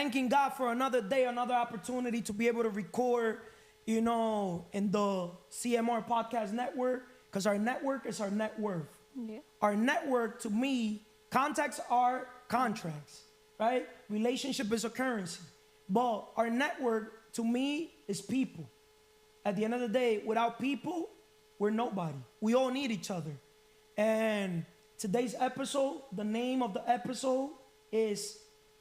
thanking God for another day, another opportunity to be able to record, in the CMR Podcast Network, because our network is our net worth. Yeah. Our network, to me, contacts are contracts, right? Relationship is a currency. But our network, to me, is people. At the end of the day, without people, we're nobody. We all need each other. And today's episode, the name of the episode is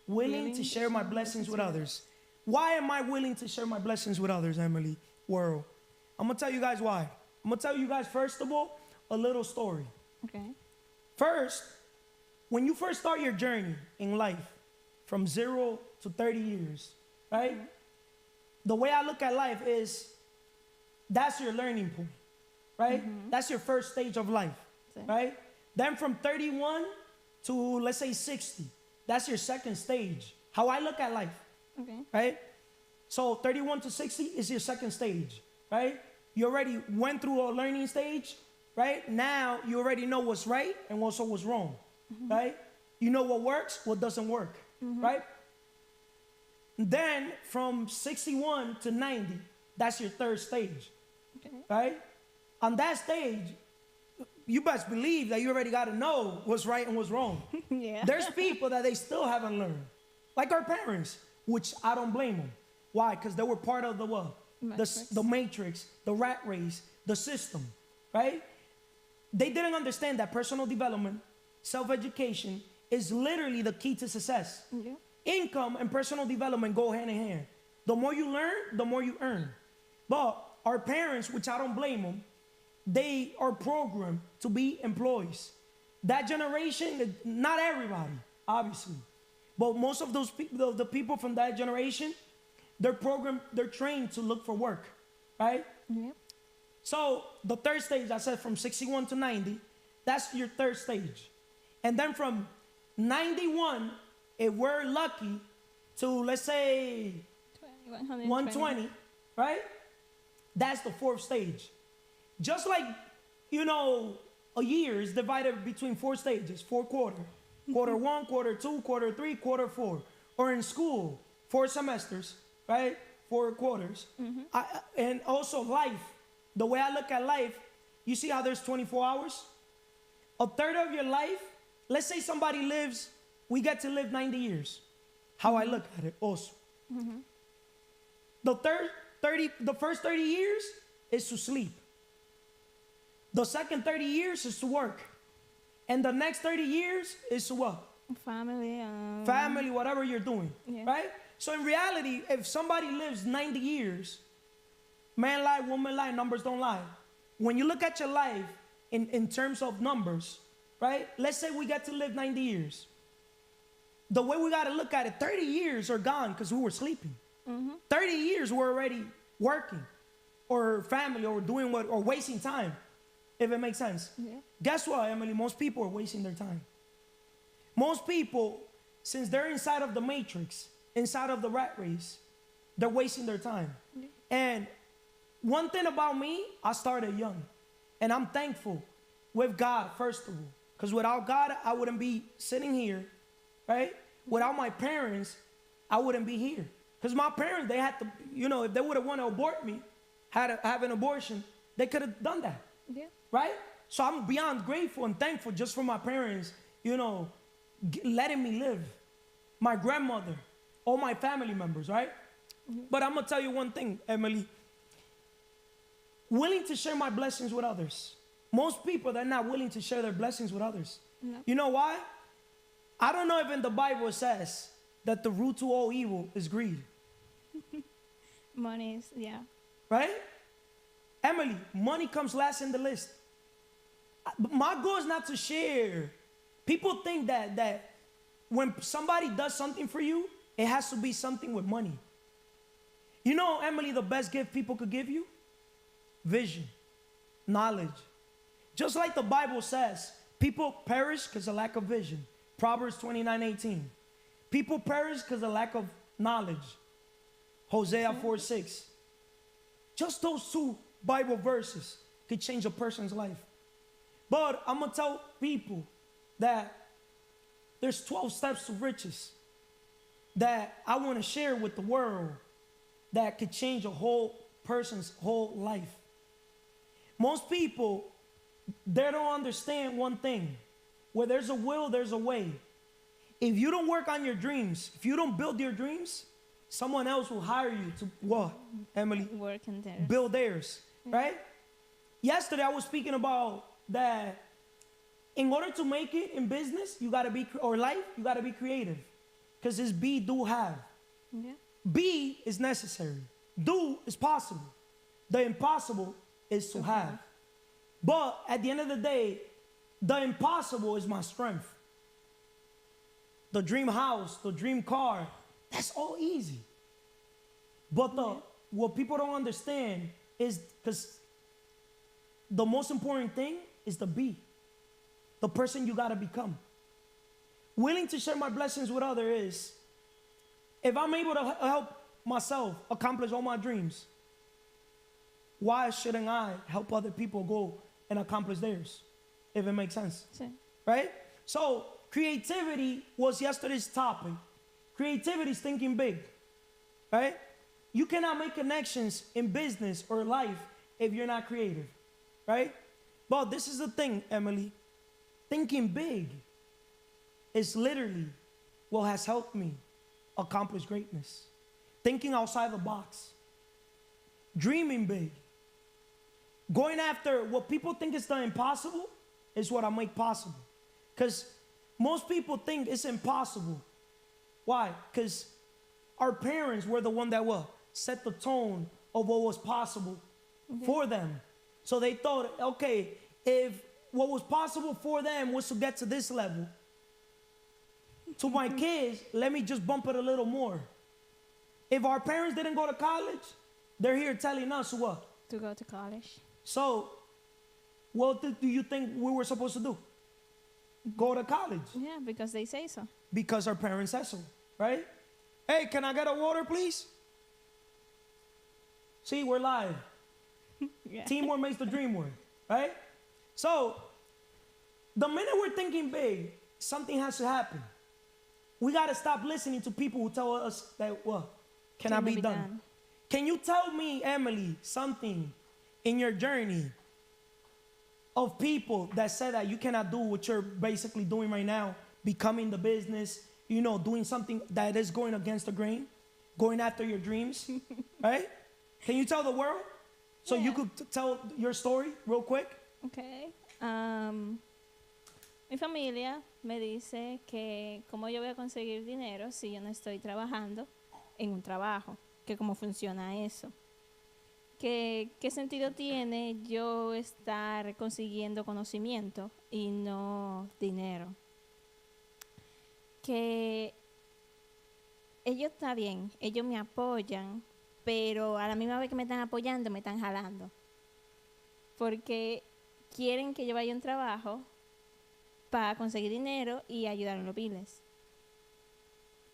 Willing to Share My Blessings with Others. Why am I willing to share my blessings with others, Emily World? I'm going to tell you guys why. I'm going to tell you guys, first of all, a little story. Okay. First, when you first start your journey in life, from 0 to 30 years, right? The way I look at life is that's your learning point, right? That's your first stage of life, right? Then from 31 to, let's say, 60, that's your second stage. How I look at life, right? So 31 to 60 is your second stage, right? You already went through a learning stage, right? Now you already know what's right and also what's wrong, right? You know what works, what doesn't work, right? Then from 61 to 90, that's your third stage, right? On that stage, you best believe that you already got to know what's right and what's wrong. Yeah. There's people that they still haven't learned, like our parents, which I don't blame them. Why? Because they were part of the what? The matrix, the rat race, the system, right? They didn't understand that personal development, self-education is literally the key to success. Yeah. Income and personal development go hand in hand. The more you learn, the more you earn. But our parents, which I don't blame them, they are programmed to be employees. That generation, not everybody, obviously, but most of those people, the people from that generation, they're programmed, they're trained to look for work, right? Yep. So the third stage, I said from 61 to 90, that's your third stage. And then from 91, if we're lucky, to let's say 120, right? That's the fourth stage. Just like, a year is divided between 4 stages, 4 quarters. Quarter 1, quarter 2, quarter 3, quarter 4. Or in school, 4 semesters, right? 4 quarters. And also life. The way I look at life, you see how there's 24 hours? A third of your life, let's say somebody we get to live 90 years. How I look at it also. The first 30 years is to sleep. The second 30 years is to work. And the next 30 years is to what? Family. Family, whatever you're doing, right? So in reality, if somebody lives 90 years, man lie, woman lie, numbers don't lie. When you look at your life in terms of numbers, right? Let's say we get to live 90 years. The way we got to look at it, 30 years are gone because we were sleeping. 30 years we're already working or family or doing or wasting time, if it makes sense. Yeah. Guess what, Emily? Most people are wasting their time. Most people, since they're inside of the matrix, inside of the rat race, they're wasting their time. Yeah. And one thing about me, I started young. And I'm thankful with God, first of all. Because without God, I wouldn't be sitting here, right? Without my parents, I wouldn't be here. Because my parents, they had to, if they would have wanted to abort me, have an abortion, they could have done that. Yeah. Right? So I'm beyond grateful and thankful just for my parents, letting me live. My grandmother, all my family members, right? But I'm going to tell you one thing, Emily. Willing to share my blessings with others. Most people, they're not willing to share their blessings with others. No. You know why? I don't know if in the Bible it says that the root to all evil is greed. Money is, yeah. Right? Emily, money comes last in the list. My goal is not to share. People think that when somebody does something for you, it has to be something with money. Emily, the best gift people could give you? Vision, knowledge. Just like the Bible says, people perish because of lack of vision. Proverbs 29:18. People perish because of lack of knowledge. Hosea 4:6. Just those 2 Bible verses could change a person's life. But I'm going to tell people that there's 12 steps to riches. that I want to share with the world that could change a whole person's whole life. Most people, they don't understand one thing. Where there's a will, there's a way. If you don't work on your dreams, if you don't build your dreams, someone else will hire you to what, Emily? Work in theirs. Build theirs, right? Yesterday I was speaking about that in order to make it in business, you gotta be, or life, you gotta be creative. Because it's be, do, have. Yeah. Be is necessary. Do is possible. The impossible is to have. But at the end of the day, the impossible is my strength. The dream house, the dream car, that's all easy. But what people don't understand is because the most important thing is the be, the person you gotta become. Willing to share my blessings with others is, if I'm able to help myself accomplish all my dreams, why shouldn't I help other people go and accomplish theirs? If it makes sense. Sí. Right? So, creativity was yesterday's topic. Creativity is thinking big. Right? You cannot make connections in business or life if you're not creative. Right? But this is the thing, Emily. Thinking big is literally what has helped me accomplish greatness. Thinking outside the box. Dreaming big. Going after what people think is the impossible is what I make possible. Because most people think it's impossible. Why? Because our parents were the one that set the tone of what was possible for them. So they thought, okay, if what was possible for them was to get to this level, to my kids, let me just bump it a little more. If our parents didn't go to college, they're here telling us what? To go to college. So, what do you think we were supposed to do? Go to college. Yeah, because they say so. Because our parents said so, right? Hey, can I get a water, please? See, we're live. Yeah. Teamwork makes the dream work, right? So, the minute we're thinking big, something has to happen. We got to stop listening to people who tell us that, cannot be done. Can you tell me, Emily, something in your journey of people that said that you cannot do what you're basically doing right now, becoming the business, doing something that is going against the grain, going after your dreams, right? Can you tell the world? So you could tell your story real quick? Okay. Mi familia me dice que cómo yo voy a conseguir dinero si yo no estoy trabajando en un trabajo, que cómo funciona eso. ¿Qué sentido tiene yo estar consiguiendo conocimiento y no dinero? Que ellos está bien, ellos me apoyan, pero a la misma vez que me están apoyando, me están jalando. Porque quieren que yo vaya a un trabajo para conseguir dinero y ayudar en los biles.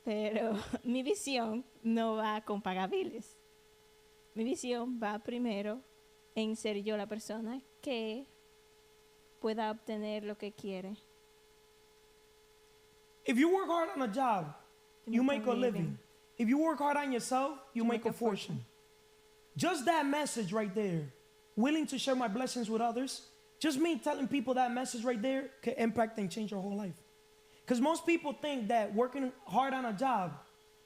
Pero mi visión no va con pagar biles. Mi visión va primero en ser yo la persona que pueda obtener lo que quiere. If you work hard on a job, you make a living. If you work hard on yourself, you make a fortune. Just that message right there, willing to share my blessings with others, just me telling people that message right there can impact and change your whole life. Because most people think that working hard on a job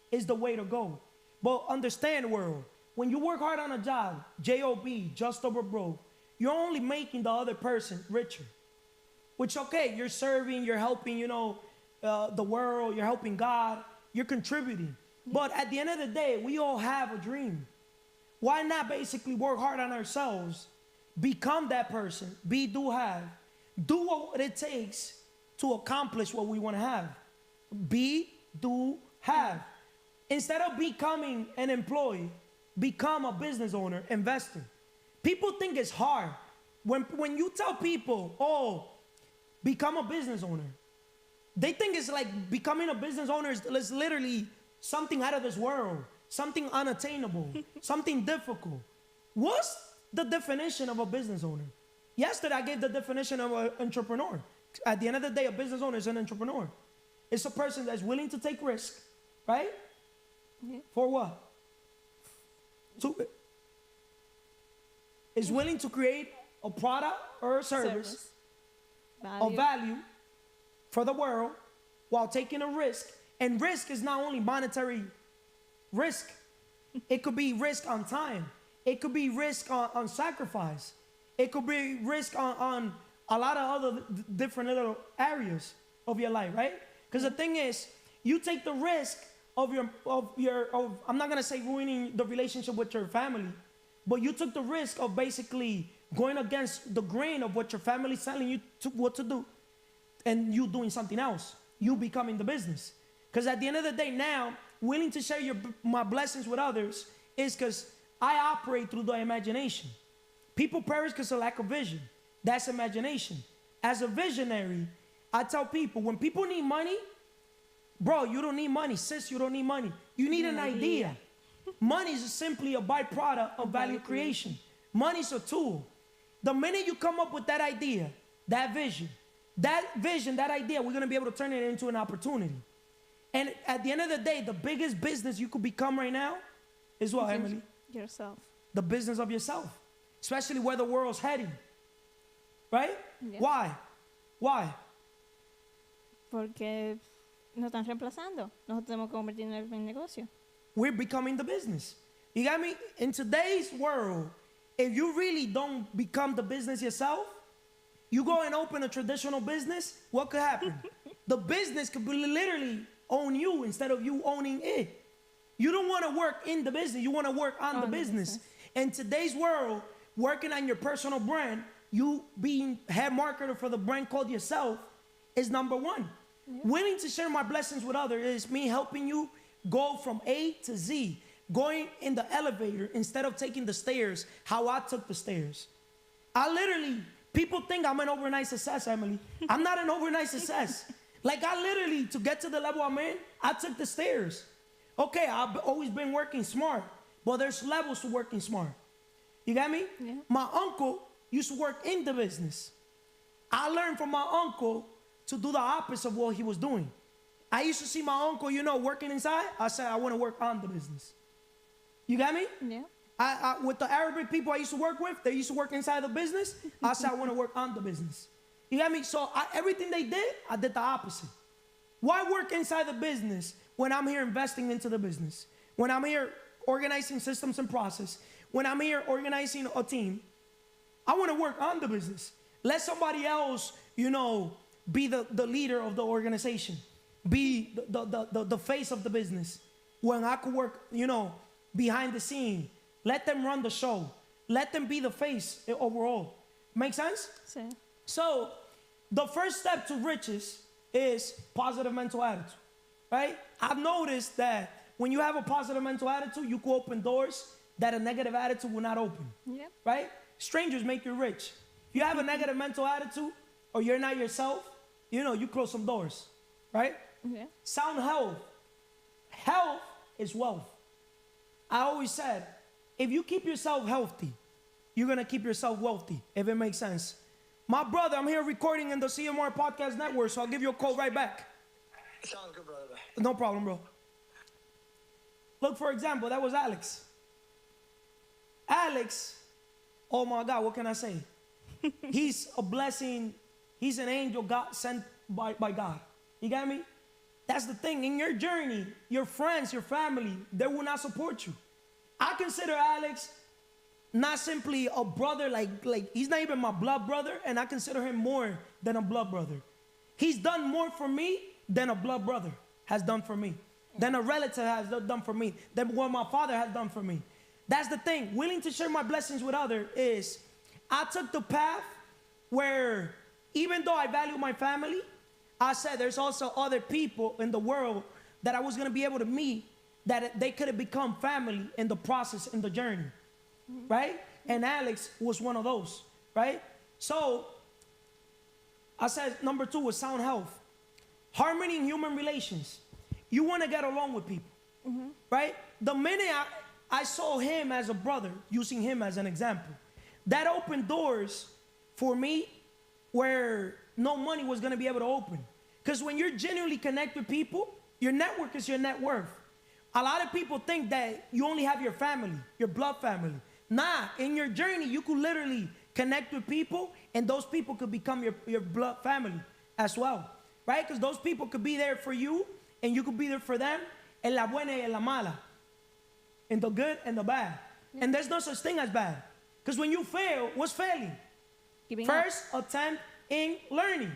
is the way to go. But understand, world, when you work hard on a job, J-O-B, just over broke, you're only making the other person richer. Which, okay, you're serving, you're helping, the world, you're helping God, you're contributing. But at the end of the day, we all have a dream. Why not basically work hard on ourselves, become that person, be, do, have, do what it takes to accomplish what we want to have. Be, do, have. Instead of becoming an employee, become a business owner, investing. People think it's hard. When you tell people, become a business owner, they think it's like becoming a business owner is literally something out of this world, something unattainable, something difficult. What's the definition of a business owner? Yesterday, I gave the definition of an entrepreneur. At the end of the day, a business owner is an entrepreneur. It's a person that's willing to take risk, right? Yeah. For what? Is willing to create a product or a service of value for the world while taking a risk. And risk is not only monetary risk. It could be risk on time. It could be risk on sacrifice. It could be risk on a lot of other different little areas of your life, right? Because the thing is, you take the risk of I'm not gonna say ruining the relationship with your family, but you took the risk of basically going against the grain of what your family's telling you what to do, and you doing something else. You becoming the business. Because at the end of the day, now, willing to share my blessings with others is because I operate through the imagination. People perish because of lack of vision. That's imagination. As a visionary, I tell people, when people need money, bro, you don't need money. Sis, you don't need money. You need an idea. Money is simply a byproduct of value creation. Money is a tool. The minute you come up with that idea, that vision, that idea, we're going to be able to turn it into an opportunity. And at the end of the day, the biggest business you could become right now is what, Emily? Yourself. The business of yourself. Especially where the world's heading. Right? Yeah. Why? Porque nos están reemplazando. Nosotros tenemos que convertirnos en el negocio. We're becoming the business. You got me? In today's world, if you really don't become the business yourself, you go and open a traditional business, what could happen? The business could be literally own you instead of you owning it. You don't want to work in the business. You want to work on the business. In today's world, working on your personal brand, you being head marketer for the brand called yourself is number one. Yeah. Willing to share my blessings with others is me helping you go from A to Z, going in the elevator instead of taking the stairs, how I took the stairs. People think I'm an overnight success, Emily. I'm not an overnight success. Like I literally, to get to the level I'm in, I took the stairs. Okay, I've always been working smart, but there's levels to working smart. You got me? Yeah. My uncle used to work in the business. I learned from my uncle to do the opposite of what he was doing. I used to see my uncle, working inside. I said, I want to work on the business. You got me? Yeah. With the Arabic people I used to work with, they used to work inside the business. I said, I want to work on the business. You got me? So everything they did, I did the opposite. Why work inside the business when I'm here investing into the business? When I'm here organizing systems and process? When I'm here organizing a team? I want to work on the business. Let somebody else, be the leader of the organization. Be the face of the business. When I could work, behind the scene. Let them run the show. Let them be the face overall. Make sense? Sí. So, the first step to riches is positive mental attitude, right? I've noticed that when you have a positive mental attitude, you can open doors that a negative attitude will not open, right? Strangers make you rich. If you have a negative mental attitude or you're not yourself, you close some doors, right? Yeah. Sound health. Health is wealth. I always said, if you keep yourself healthy, you're going to keep yourself wealthy, if it makes sense. My brother, I'm here recording in the CMR Podcast Network, so I'll give you a call right back. Sounds good, brother. No problem, bro. Look, for example, that was Alex. Alex, oh my God, what can I say? He's a blessing. He's an angel God sent by God. You got me? That's the thing. In your journey, your friends, your family, they will not support you. I consider Alex not simply a brother, like he's not even my blood brother, and I consider him more than a blood brother. He's done more for me than a blood brother has done for me, than a relative has done for me, than what my father has done for me. That's the thing. Willing to share my blessings with others is I took the path where even though I value my family, I said there's also other people in the world that I was going to be able to meet that they could have become family in the process, in the journey, right? And Alex was one of those, right? So I said number 2 was sound health. Harmony in human relations. You want to get along with people, right? The minute I saw him as a brother, using him as an example, that opened doors for me where no money was going to be able to open. Because when you're genuinely connected with people, Your network is your net worth. A lot of people think that you only have your family, your blood family. Nah, in your journey, you could literally connect with people, and those people could become your blood family as well, right? Because those people could be there for you, and you could be there for them, en la buena y en la mala, in the good and the bad. Yeah. And there's no such thing as bad. Because when you fail, what's failing? First attempt in learning.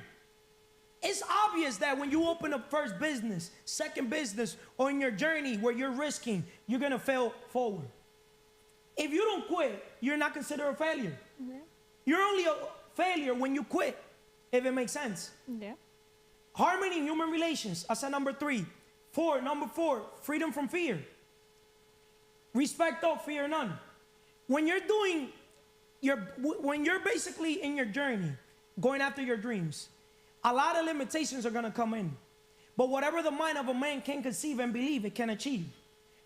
It's obvious that when you open up first business, second business, or in your journey where you're risking, you're going to fail forward. If you don't quit, you're not considered a failure. Mm-hmm. You're only a failure when you quit, if it makes sense. Yeah. Harmony in human relations. I said number 3. Number 4, freedom from fear. Respect all, fear none. When you're basically in your journey, going after your dreams, a lot of limitations are going to come in. But whatever the mind of a man can conceive and believe, it can achieve.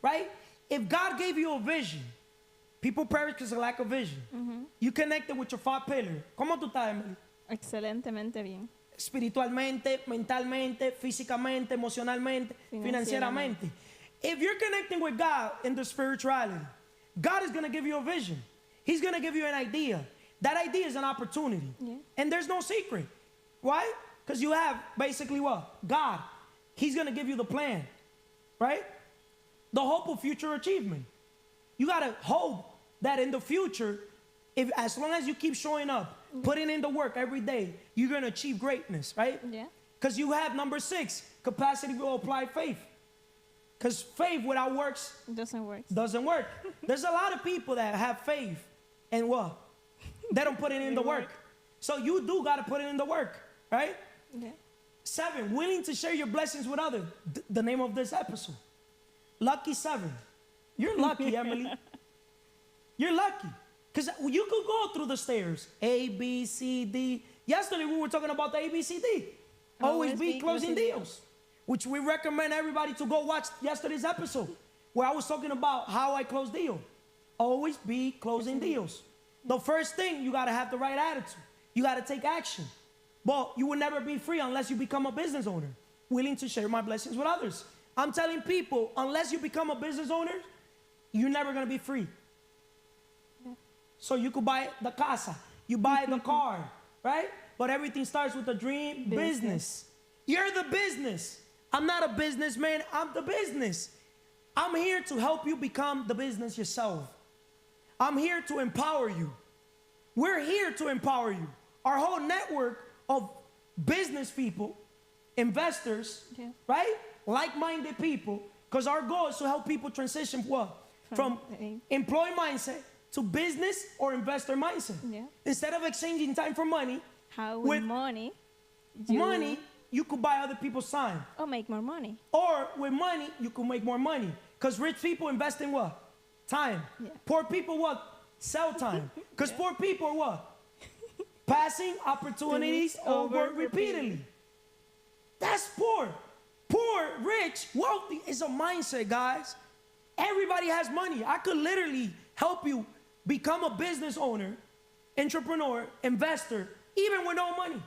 Right? If God gave you a vision, people perish because of lack of vision. Mm-hmm. You connected with your 5 pillars. ¿Cómo tú estás, Emily? Excelentemente bien. Espiritualmente, mentalmente, físicamente, emocionalmente, financieramente. If you're connecting with God in the spirituality, God is going to give you a vision. He's going to give you an idea. That idea is an opportunity. Yeah. And there's no secret. Why? Because you have basically what? God. He's going to give you the plan. Right? The hope of future achievement. You got to hope that in the future, as long as you keep showing up, putting in the work every day, you're going to achieve greatness, right? Yeah. Because you have number 6, capacity to apply faith. Because faith without works doesn't work. There's a lot of people that have faith and what? They don't put it in the work. So you do got to put it in the work, right? Yeah. 7, willing to share your blessings with others. The name of this episode. Lucky 7. You're lucky, Emily. You're lucky. Because you could go through the stairs. A, B, C, D. Yesterday we were talking about the A, B, C, D. Always be closing deals. Which we recommend everybody to go watch yesterday's episode. Where I was talking about how I close deals. Always be closing deals. The first thing, you got to have the right attitude. You got to take action. But you will never be free unless you become a business owner. Willing to share my blessings with others. I'm telling people, unless you become a business owner, you're never going to be free. So you could buy the casa, you buy the car, right? But everything starts with a dream business. You're the business. I'm not a businessman, I'm the business. I'm here to help you become the business yourself. I'm here to empower you. We're here to empower you. Our whole network of business people, investors, right? Like-minded people, because our goal is to help people transition what? From employee mindset to business or investor mindset. Yeah. Instead of exchanging time for money, with money, you could buy other people's time. Or make more money. Or with money, you could make more money. Because rich people invest in what? Time. Yeah. Poor people what? Sell time. Because poor people are what? Passing opportunities over repeatedly. That's poor. Poor, rich, wealthy is a mindset, guys. Everybody has money. I could literally help you become a business owner, entrepreneur, investor, even with no money.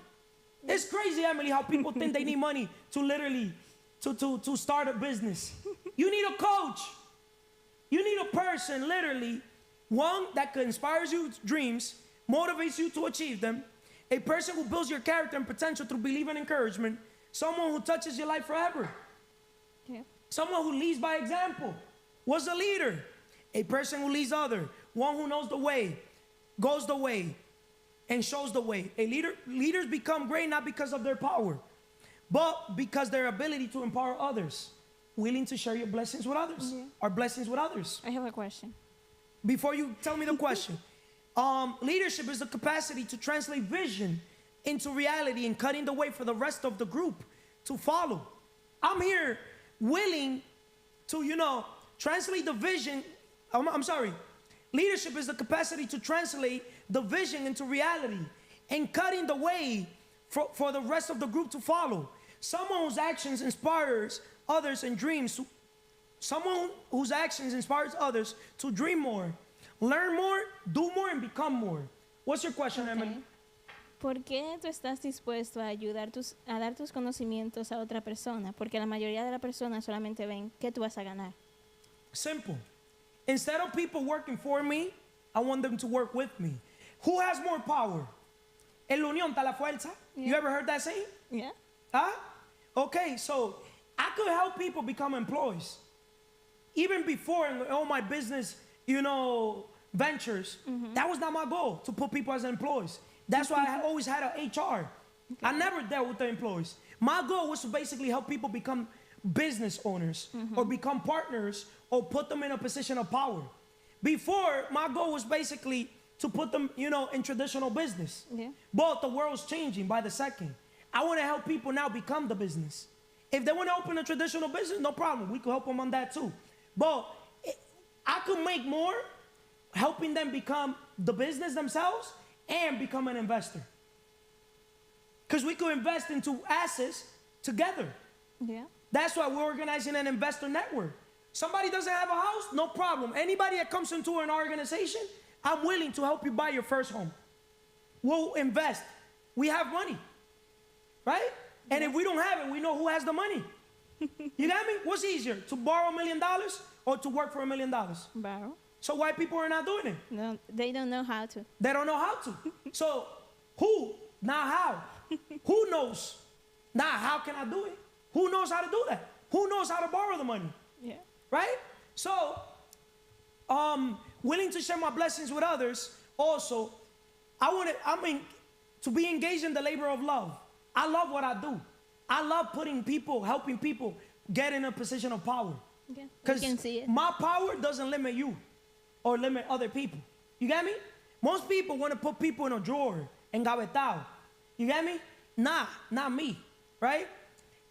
It's crazy, Emily, how people think they need money to literally to start a business. You need a coach. You need a person, literally, one that inspires you dreams, motivates you to achieve them, a person who builds your character and potential through belief and encouragement, someone who touches your life forever. Yeah. Someone who leads by example. What's a leader? A person who leads others. One who knows the way, goes the way, and shows the way. Leaders become great not because of their power, but because their ability to empower others. Willing to share your blessings with others. Or blessings with others. I have a question. Before you tell me the question. Leadership is the capacity to translate vision into reality and cutting the way for the rest of the group to follow. I'm here willing to, translate the vision. I'm sorry. Leadership is the capacity to translate the vision into reality and cutting the way for the rest of the group to follow. Someone whose actions inspires others and dreams. Someone whose actions inspires others to dream more, learn more, do more, and become more. What's your question, Emily? ¿Por qué tú estás dispuesto a a dar tus conocimientos a otra persona? Porque la mayoría de las personas solamente ven qué tú vas a ganar. Simple. Instead of people working for me, I want them to work with me. Who has more power? En la unión está la fuerza. Yeah. You ever heard that saying? Yeah. Huh? Okay, so I could help people become employees. Even before in all my business, ventures, that was not my goal, to put people as employees. That's why I always had an HR. Okay. I never dealt with the employees. My goal was to basically help people become business owners or become partners or put them in a position of power. Before, my goal was basically to put them, in traditional business. Yeah. But the world's changing by the second. I want to help people now become the business. If they want to open a traditional business, no problem. We could help them on that too. But I could make more helping them become the business themselves and become an investor. Because we could invest into assets together. Yeah. That's why we're organizing an investor network. Somebody doesn't have a house, no problem. Anybody that comes into an organization, I'm willing to help you buy your first home. We'll invest. We have money, right? And if we don't have it, we know who has the money. You got me? What's easier, to borrow $1 million or to work for $1 million? Borrow. So why people are not doing it? No, they don't know how to. They don't know how to. So who, not how? Who knows? Not how can I do it? Who knows how to do that? Who knows how to borrow the money? Yeah. Right? So, willing to share my blessings with others. Also, to be engaged in the labor of love. I love what I do. I love helping people get in a position of power. Okay. Because You can see it. my power doesn't limit you or limit other people. You get me? Most people want to put people in a drawer, engavetado. You get me? Nah, not me. Right?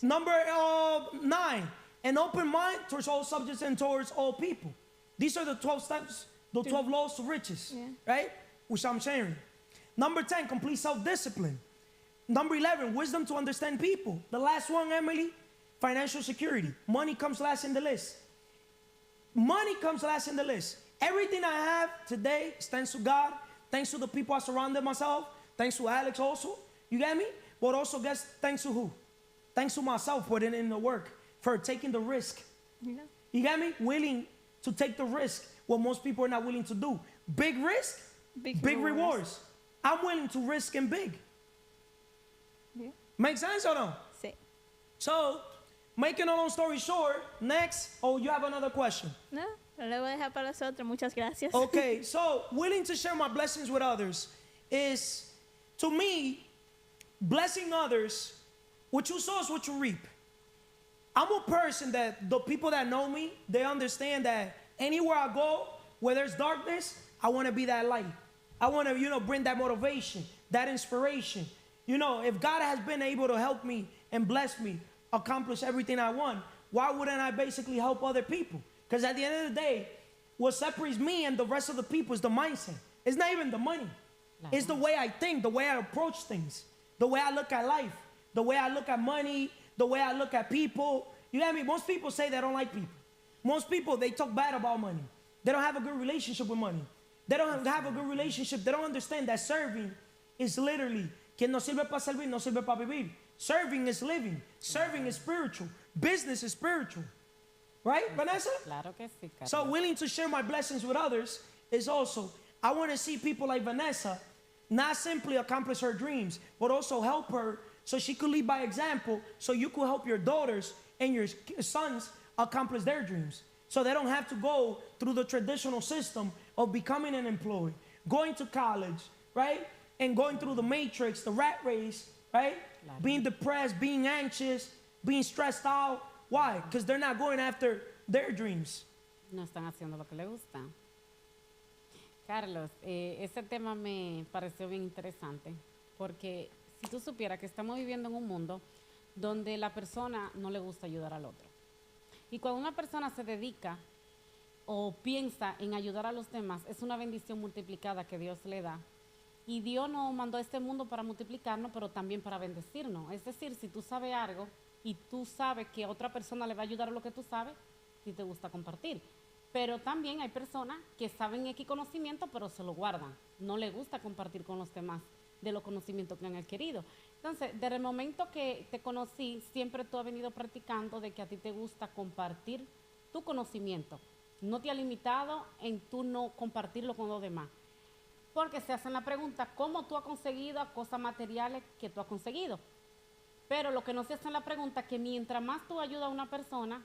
Number 9, an open mind towards all subjects and towards all people. These are the 12 steps, the 12 laws to riches, right? Which I'm sharing. Number 10, complete self-discipline. Number 11, wisdom to understand people. The last one, Emily, financial security. Money comes last in the list. Money comes last in the list. Everything I have today is thanks to God, thanks to the people I surrounded myself, thanks to Alex also, you get me? But also thanks to who? Thanks to myself putting in the work, for taking the risk. Yeah. You got me? Willing to take the risk, what most people are not willing to do. Big risk, big rewards. I'm willing to risk in big. Yeah. Make sense or no? Sí. So, making a long story short, next, you have another question. No, lo voy a dejar para los otros. Muchas gracias. Okay, so willing to share my blessings with others is, to me, blessing others, what you sow is what you reap. I'm a person that the people that know me, they understand that anywhere I go, where there's darkness, I want to be that light. I want to, bring that motivation, that inspiration. If God has been able to help me and bless me, accomplish everything I want, why wouldn't I basically help other people? Because at the end of the day, what separates me and the rest of the people is the mindset. It's not even the money. It's the way I think, the way I approach things, the way I look at life, the way I look at money, the way I look at people. You know what I mean? Most people say they don't like people. Most people, they talk bad about money. They don't have a good relationship with money. They don't have a good relationship. They don't understand that serving is literally, quien no sirve para servir, no sirve para vivir. Serving is living. Serving is spiritual. Business is spiritual. Right, Vanessa? Claro que sí, Carlos. So willing to share my blessings with others is also, I want to see people like Vanessa not simply accomplish her dreams, but also help her so she could lead by example, so you could help your daughters and your sons accomplish their dreams. So they don't have to go through the traditional system of becoming an employee, going to college, right? And going through the matrix, the rat race, right? Claro. Being depressed, being anxious, being stressed out. Why? Because they're not going after their dreams. No están haciendo lo que les gusta. Carlos, ese tema me pareció bien interesante, porque si tú supieras que estamos viviendo en un mundo donde la persona no le gusta ayudar al otro. Y cuando una persona se dedica o piensa en ayudar a los demás, es una bendición multiplicada que Dios le da. Y Dios nos mandó a este mundo para multiplicarnos, pero también para bendecirnos. Es decir, si tú sabes algo y tú sabes que a otra persona le va a ayudar a lo que tú sabes, si te gusta compartir. Pero también hay personas que saben X conocimiento, pero se lo guardan. No les gusta compartir con los demás. de los conocimientos que han adquirido. Entonces, desde el momento que te conocí, siempre tú has venido practicando de que a ti te gusta compartir tu conocimiento. No te ha limitado en tú no compartirlo con los demás. Porque se hacen la pregunta, ¿cómo tú has conseguido cosas materiales que tú has conseguido? Pero lo que no se hace en la pregunta es que mientras más tú ayudas a una persona,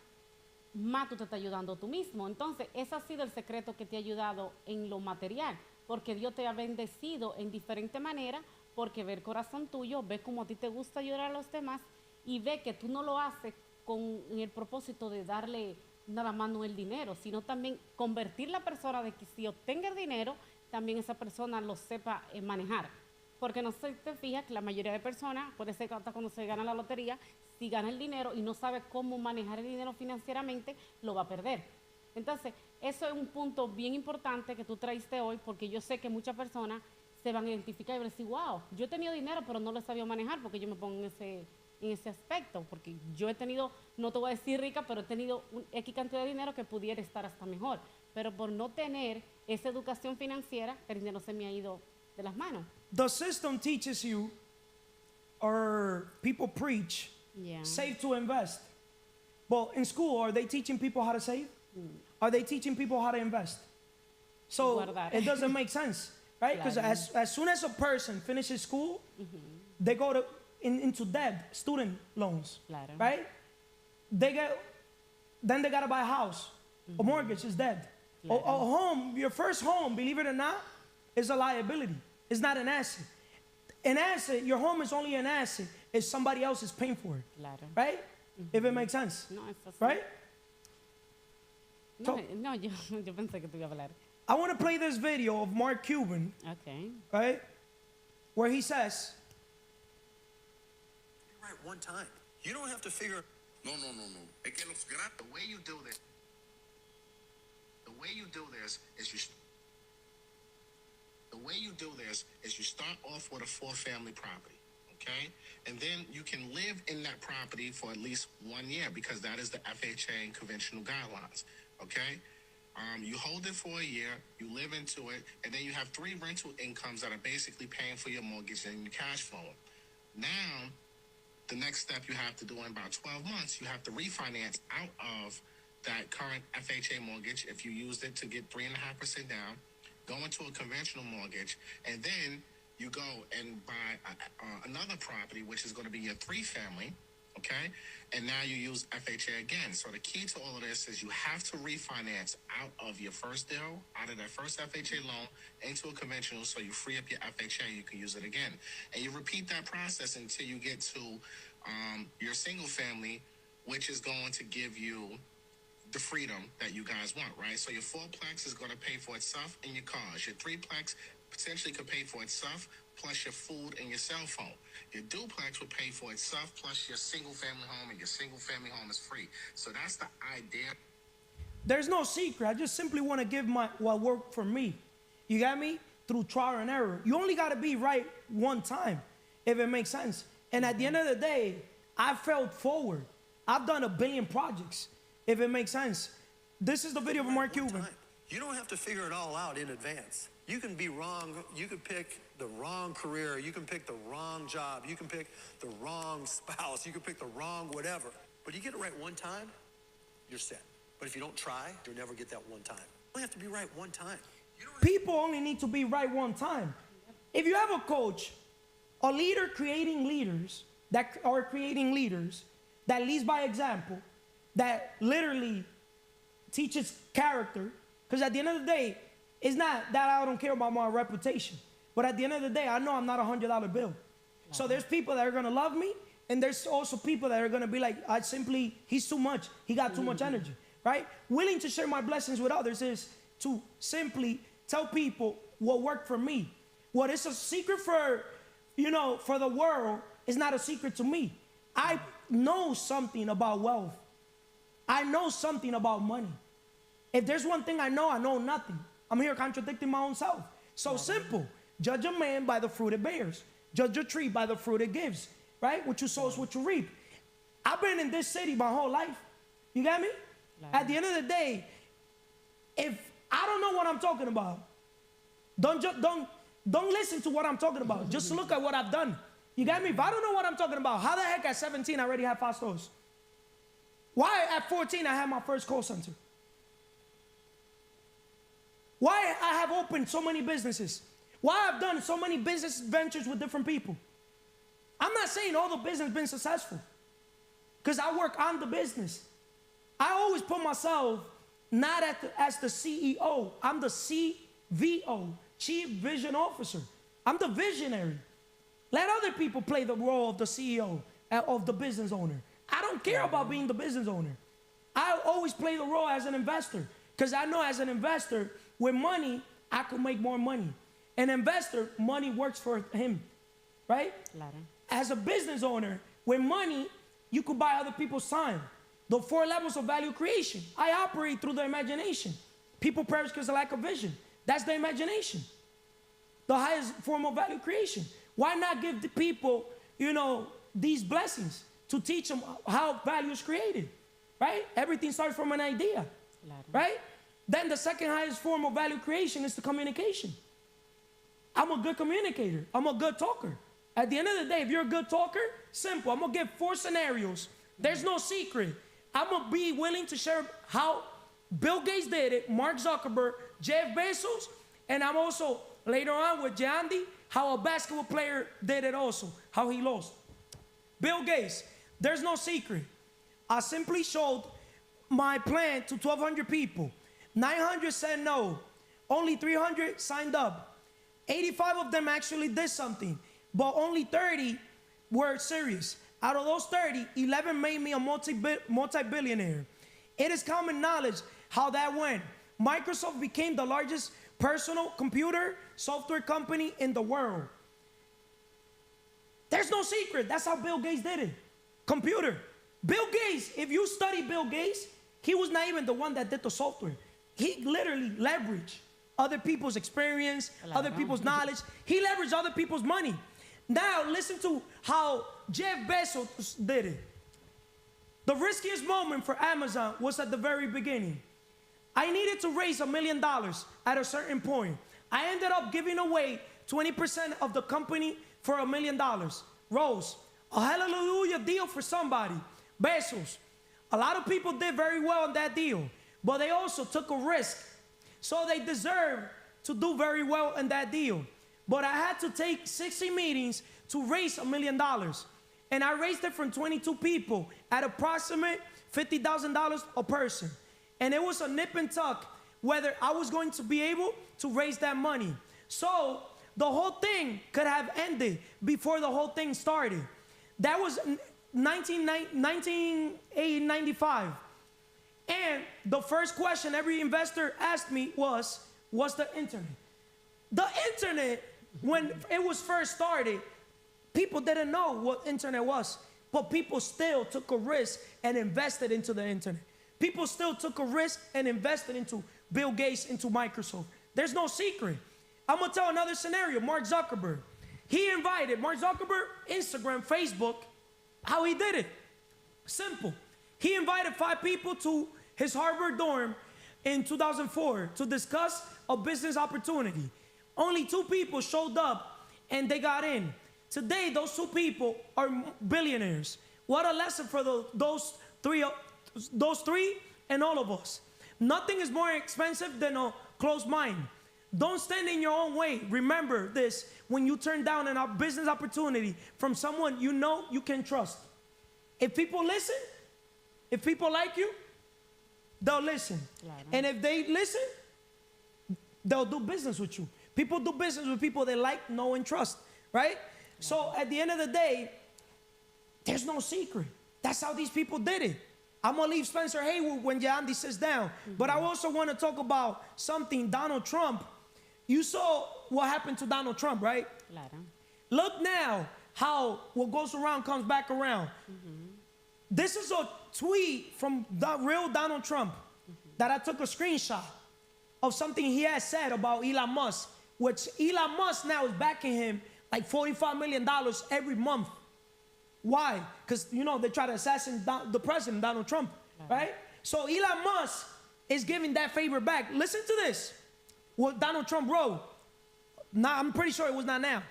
más tú te estás ayudando tú mismo. Entonces, ese ha sido el secreto que te ha ayudado en lo material, porque Dios te ha bendecido en diferentes maneras, porque ve el corazón tuyo, ve cómo a ti te gusta ayudar a los demás y ve que tú no lo haces con el propósito de darle nada más no el dinero, sino también convertir la persona de que si obtenga el dinero, también esa persona lo sepa manejar. Porque no se te fija que la mayoría de personas, puede ser que hasta cuando se gana la lotería, si gana el dinero y no sabe cómo manejar el dinero financieramente, lo va a perder. Entonces, eso es un punto bien importante que tú traiste hoy, porque yo sé que muchas personas se van a identificar y van a decir, wow, yo he tenido dinero, pero no lo he sabido manejar, porque yo me pongo en ese aspecto, porque yo he tenido, no te voy a decir rica, pero he tenido un X cantidad de dinero que pudiera estar hasta mejor, pero por no tener esa educación financiera, el dinero se me ha ido de las manos. The system teaches you, or people preach, save to invest. But in school, are they teaching people how to save? Are they teaching people how to invest? So it doesn't make sense, right? Because as soon as a person finishes school, they go into debt, student loans, right? Then they gotta buy a house. A mortgage is debt. A home, your first home, believe it or not, is a liability. It's not an asset. An asset, your home is only an asset if somebody else is paying for it, right? If it makes sense, right? No, yo pensé que tú ibas a hablar. I want to play this video of Mark Cuban, right, where he says, right one time. You don't have to figure. No. Es que the way you do this, you start off with a 4-family property, okay? And then you can live in that property for at least 1 year because that is the FHA and conventional guidelines, okay? You hold it for a year, you live into it, and then you have 3 rental incomes that are basically paying for your mortgage and your cash flow. Now, the next step you have to do in about 12 months, you have to refinance out of that current FHA mortgage if you used it to get 3.5% down, go into a conventional mortgage, and then you go and buy another property, which is going to be your 3-family, okay? And now you use FHA again. So the key to all of this is you have to refinance out of your first deal, out of that first FHA loan, into a conventional, so you free up your FHA, you can use it again. And you repeat that process until you get to your single family, which is going to give you the freedom that you guys want, right? So your 4-plex is going to pay for itself and your cars. Your 3-plex potentially could pay for itself plus your food and your cell phone. Your duplex would pay for itself plus your single-family home, and your single-family home is free. So that's the idea. There's no secret. I just simply want to give what worked for me. You got me? Through trial and error. You only got to be right one time, if it makes sense. And at the end of the day, I failed forward. I've done 1 billion projects, if it makes sense. This is the video of Mark Cuban. You don't have to figure it all out in advance. You can be wrong. You can pick the wrong career. You can pick the wrong job. You can pick the wrong spouse. You can pick the wrong whatever. But you get it right one time, you're set. But if you don't try, you'll never get that one time. You only have to be right one time. People only need to be right one time. If you have a coach, a leader creating leaders that are creating leaders that leads by example, that literally teaches character, because at the end of the day, it's not that I don't care about my reputation, but at the end of the day, I know I'm not a $100 bill. So there's people that are gonna love me, and there's also people that are gonna be like, he's too much, he got too much energy, right? Willing to share my blessings with others is to simply tell people what worked for me. What is a secret for the world is not a secret to me. I know something about wealth. I know something about money. If there's one thing I know nothing. I'm here contradicting my own self. So simple. Judge a man by the fruit it bears. Judge a tree by the fruit it gives. Right? What you sow is what you reap. I've been in this city my whole life. You got me? At the end of the day, if I don't know what I'm talking about, don't Don't listen to what I'm talking about. Just look at what I've done. You get me? If I don't know what I'm talking about, how the heck at 17 I already have 5 stores? Why at 14 I had my first call center? Why I have opened so many businesses? Why I've done so many business ventures with different people? I'm not saying all the business been successful, because I work on the business. I always put myself not as the CEO. I'm the CVO, Chief Vision Officer. I'm the visionary. Let other people play the role of the CEO, of the business owner. I don't care about being the business owner. I always play the role as an investor, because I know as an investor, with money, I could make more money. An investor, money works for him, right? Claro. As a business owner, with money, you could buy other people's time. The 4 levels of value creation. I operate through the imagination. People perish because of lack of vision. That's the imagination. The highest form of value creation. Why not give the people, these blessings to teach them how value is created, right? Everything starts from an idea, right? Then the second highest form of value creation is the communication. I'm a good communicator. I'm a good talker. At the end of the day, if you're a good talker, simple. I'm going to give 4 scenarios. There's no secret. I'm going to be willing to share how Bill Gates did it, Mark Zuckerberg, Jeff Bezos, and I'm also, later on with Jandy, how a basketball player did it also, how he lost. Bill Gates, there's no secret. I simply showed my plan to 1,200 people. 900 said no. Only 300 signed up. 85 of them actually did something, but only 30 were serious. Out of those 30, 11 made me a multi-billionaire. It is common knowledge how that went. Microsoft became the largest personal computer software company in the world. There's no secret. That's how Bill Gates did it. Computer. Bill Gates, if you study Bill Gates, he was not even the one that did the software. He literally leveraged other people's experience, other people's knowledge. He leveraged other people's money. Now, listen to how Jeff Bezos did it. The riskiest moment for Amazon was at the very beginning. I needed to raise $1 million at a certain point. I ended up giving away 20% of the company for $1 million. Rose, a hallelujah deal for somebody. Bezos. A lot of people did very well on that deal, but they also took a risk. So they deserve to do very well in that deal. But I had to take 60 meetings to raise $1 million. And I raised it from 22 people at approximate $50,000 a person. And it was a nip and tuck whether I was going to be able to raise that money. So the whole thing could have ended before the whole thing started. That was 1995. And the first question every investor asked me was, what's the internet? The internet, when it was first started, people didn't know what internet was, but people still took a risk and invested into the internet. People still took a risk and invested into Bill Gates, into Microsoft. There's no secret. I'm gonna tell another scenario. Mark Zuckerberg. He invited Mark Zuckerberg, Instagram, Facebook. How he did it? Simple. He invited 5 people to his Harvard dorm in 2004 to discuss a business opportunity. Only 2 people showed up and they got in. Today, those 2 people are billionaires. What a lesson for those three and all of us. Nothing is more expensive than a closed mind. Don't stand in your own way. Remember this, when you turn down a business opportunity from someone you know you can trust. If people listen, if people like you, they'll listen. Claro. And if they listen, they'll do business with you. People do business with people they like, know, and trust, right? So at the end of the day, there's no secret. That's how these people did it. I'm going to leave Spencer Haywood when Yandy sits down. But I also want to talk about something, Donald Trump. You saw what happened to Donald Trump, right? Claro. Look now how what goes around comes back around. This is a tweet from the real Donald Trump that I took a screenshot of something he has said about Elon Musk, which Elon Musk now is backing him like $45 million every month. Why? Because, you know, they try to assassinate the president, Donald Trump, right? So Elon Musk is giving that favor back. Listen to this, what Donald Trump wrote. I'm pretty sure it was not now.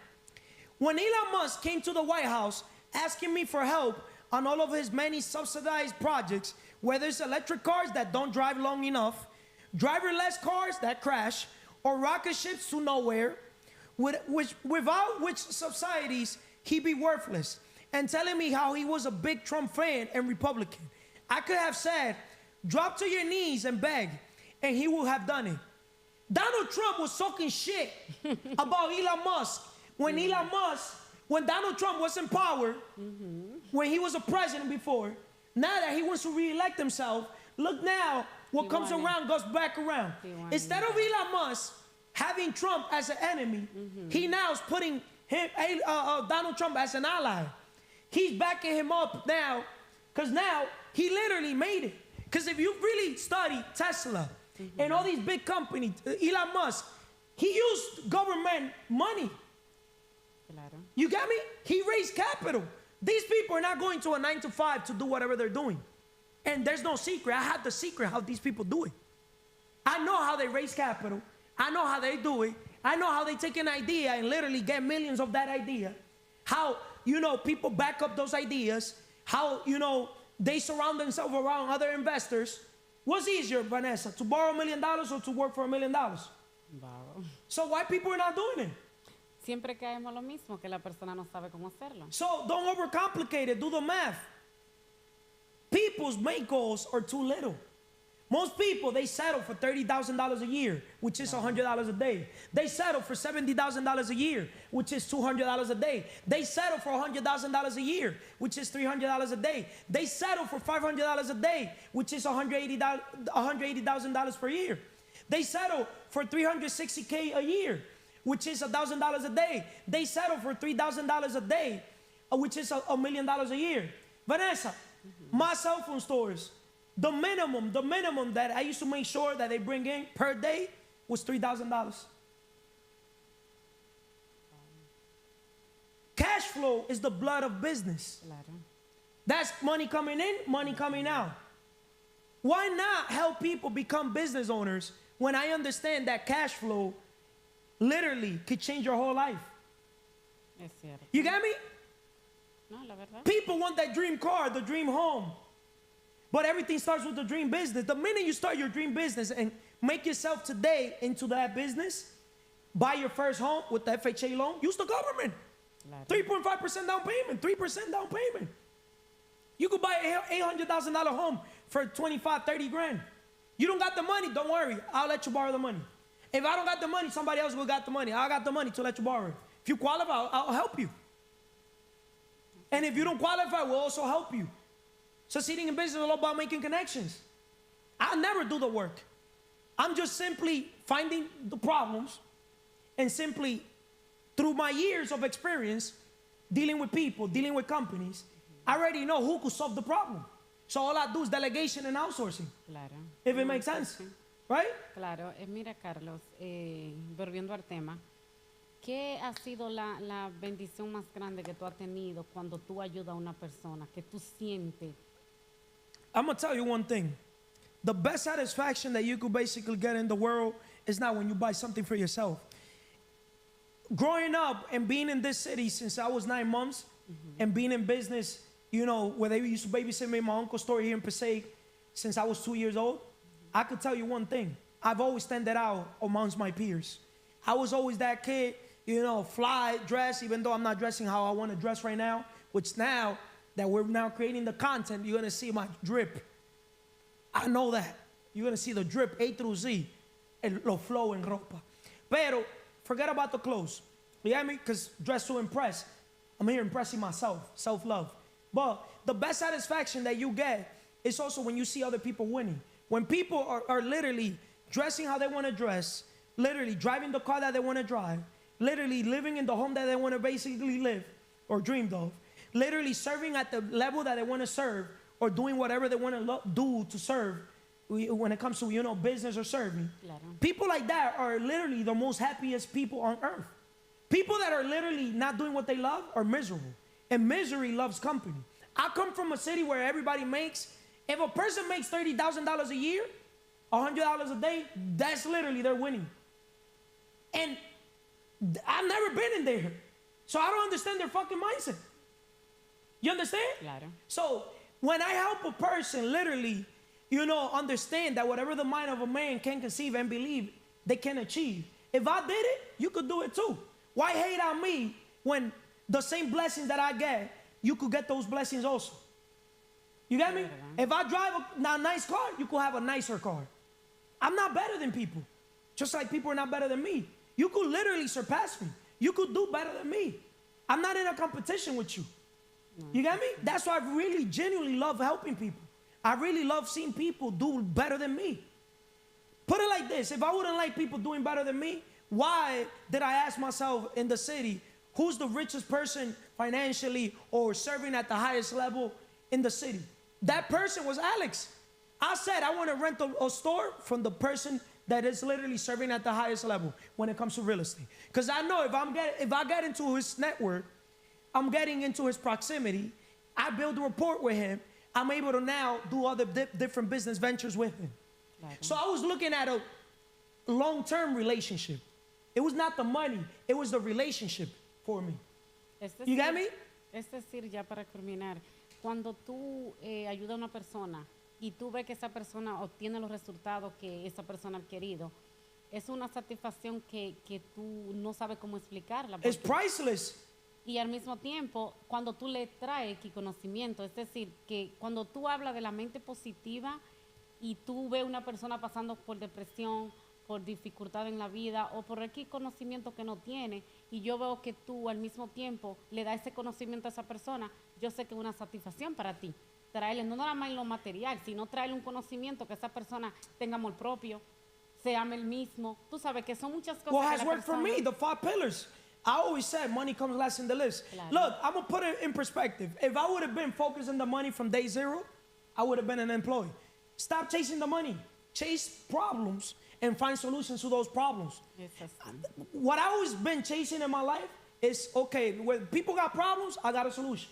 When Elon Musk came to the White House asking me for help on all of his many subsidized projects, whether it's electric cars that don't drive long enough, driverless cars that crash, or rocket ships to nowhere, without which societies he'd be worthless, and telling me how he was a big Trump fan and Republican, I could have said, drop to your knees and beg, and he would have done it. Donald Trump was talking shit about Elon Musk when Donald Trump was in power, when he was a president before. Now that he wants to re-elect himself, look now, what comes around goes back around. Instead of Elon Musk having Trump as an enemy, he now is putting Donald Trump as an ally. He's backing him up now, because now he literally made it. Because if you really study Tesla and all these big companies, Elon Musk, he used government money. Claro. You get me? He raised capital. These people are not going to a 9 to 5 to do whatever they're doing. And there's no secret. I have the secret how these people do it. I know how they raise capital. I know how they do it. I know how they take an idea and literally get millions of that idea. How, people back up those ideas. How, they surround themselves around other investors. What's easier, Vanessa, to borrow $1 million or to work for $1 million? Wow. So why people are not doing it? Siempre caemos lo mismo, que la persona no sabe cómo hacerlo. So don't overcomplicate it. Do the math. People's main goals are too little. Most people, they settle for $30,000 a year, which is $100 a day. They settle for $70,000 a year, which is $200 a day. They settle for $100,000 a year, which is $300 a day. They settle for $500 a day, which is $180,000 per year. They settle for $360K a year, which is $1,000 a day. They settle for $3,000 a day, which is $1 million a year. Vanessa, my cell phone stores, the minimum that I used to make sure that they bring in per day was $3,000. Cash flow is the blood of business. Claro. That's money coming in, money coming out. Why not help people become business owners when I understand that cash flow literally could change your whole life? Es cierto. You get me? No, la verdad. People want that dream car, the dream home. But everything starts with the dream business. The minute you start your dream business and make yourself today into that business, buy your first home with the FHA loan, use the government. Claro. 3.5% down payment, 3% down payment. You could buy an $800,000 home for 25, 30 grand. You don't got the money, don't worry. I'll let you borrow the money. If I don't got the money, somebody else will got the money. I got the money to let you borrow it. If you qualify, I'll help you. And if you don't qualify, we'll also help you. Succeeding in business is all about making connections. I never do the work. I'm just simply finding the problems and simply, through my years of experience, dealing with people, dealing with companies, I already know who could solve the problem. So all I do is delegation and outsourcing. Claro. If it makes sense. Right? Claro. Mira, Carlos, volviendo al tema, ¿qué ha sido la bendición más grande que tú has tenido cuando tú ayudas a una persona, que tú sientes? I'm going to tell you one thing. The best satisfaction that you could basically get in the world is not when you buy something for yourself. Growing up and being in this city since I was 9 months and being in business, where they used to babysit me in my uncle's store here in Passaic since I was 2 years old, I could tell you one thing. I've always stood out amongst my peers. I was always that kid, fly, dress, even though I'm not dressing how I want to dress right now, which now that we're now creating the content, you're going to see my drip. I know that. You're going to see the drip A through Z, lo flow en ropa. Pero forget about the clothes. You get me? Because dress to impress. I'm here impressing myself, self-love. But the best satisfaction that you get is also when you see other people winning. When people are literally dressing how they want to dress, literally driving the car that they want to drive, literally living in the home that they want to basically live or dreamed of, literally serving at the level that they want to serve or doing whatever they want to do to serve when it comes to, business or serving. Claro. People like that are literally the most happiest people on earth. People that are literally not doing what they love are miserable. And misery loves company. I come from a city where everybody makes, if a person makes $30,000 a year, $100 a day, that's literally they're winning. And I've never been in there. So I don't understand their fucking mindset. You understand? Claro. So when I help a person literally, understand that whatever the mind of a man can conceive and believe, they can achieve. If I did it, you could do it too. Why hate on me when the same blessings that I get, you could get those blessings also? You get me? If I drive a nice car, you could have a nicer car. I'm not better than people. Just like people are not better than me. You could literally surpass me. You could do better than me. I'm not in a competition with you. You get me? That's why I really genuinely love helping people. I really love seeing people do better than me. Put it like this. If I wouldn't like people doing better than me, why did I ask myself in the city, who's the richest person financially or serving at the highest level in the city? That person was Alex. I said I want to rent a store from the person that is literally serving at the highest level when it comes to real estate. Because I know if I get into his network, I'm getting into his proximity, I build a rapport with him, I'm able to now do other different business ventures with him. Right. So I was looking at a long-term relationship. It was not the money, it was the relationship for me. You got me? Es decir, ya para terminar, cuando tú ayudas a una persona y tú ves que esa persona obtiene los resultados que esa persona ha querido, es una satisfacción que tú no sabes cómo explicarla. It's priceless. Y al mismo tiempo, cuando tú le traes conocimiento, es decir, que cuando tú hablas de la mente positiva y tú ves una persona pasando por depresión, por dificultad en la vida o por X conocimiento que no tiene, y yo veo que tú al mismo tiempo le das ese conocimiento a esa persona, yo sé que es una satisfacción para ti. Traerle no nada más en lo material, sino traerle un conocimiento que esa persona tenga amor propio, se ame el mismo. Tú sabes que son muchas cosas. What que has la worked for persona... me, the 5 pillars. I always said money comes last in the list. Claro. Look, I'm going to put it in perspective. If I would have been focused on the money from day zero, I would have been an employee. Stop chasing the money. Chase problems and find solutions to those problems. What I always been chasing in my life is, okay, when people got problems, I got a solution.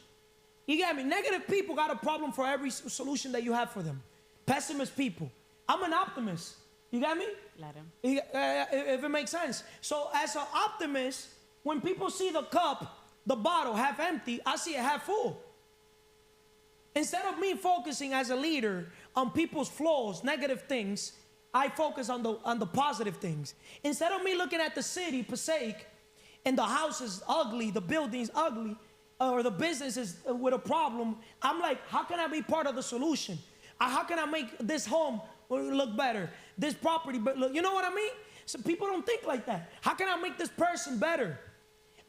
You get me? Negative people got a problem for every solution that you have for them. Pessimist people. I'm an optimist. You got me? Claro. If it makes sense. So as an optimist, when people see the cup, the bottle half empty, I see it half full. Instead of me focusing as a leader on people's flaws, negative things, I focus on the positive things. Instead of me looking at the city, Passaic, and the house is ugly, the building's ugly, or the business is with a problem, I'm like, how can I be part of the solution? How can I make this home look better? This property, but look, you know what I mean? So people don't think like that. How can I make this person better?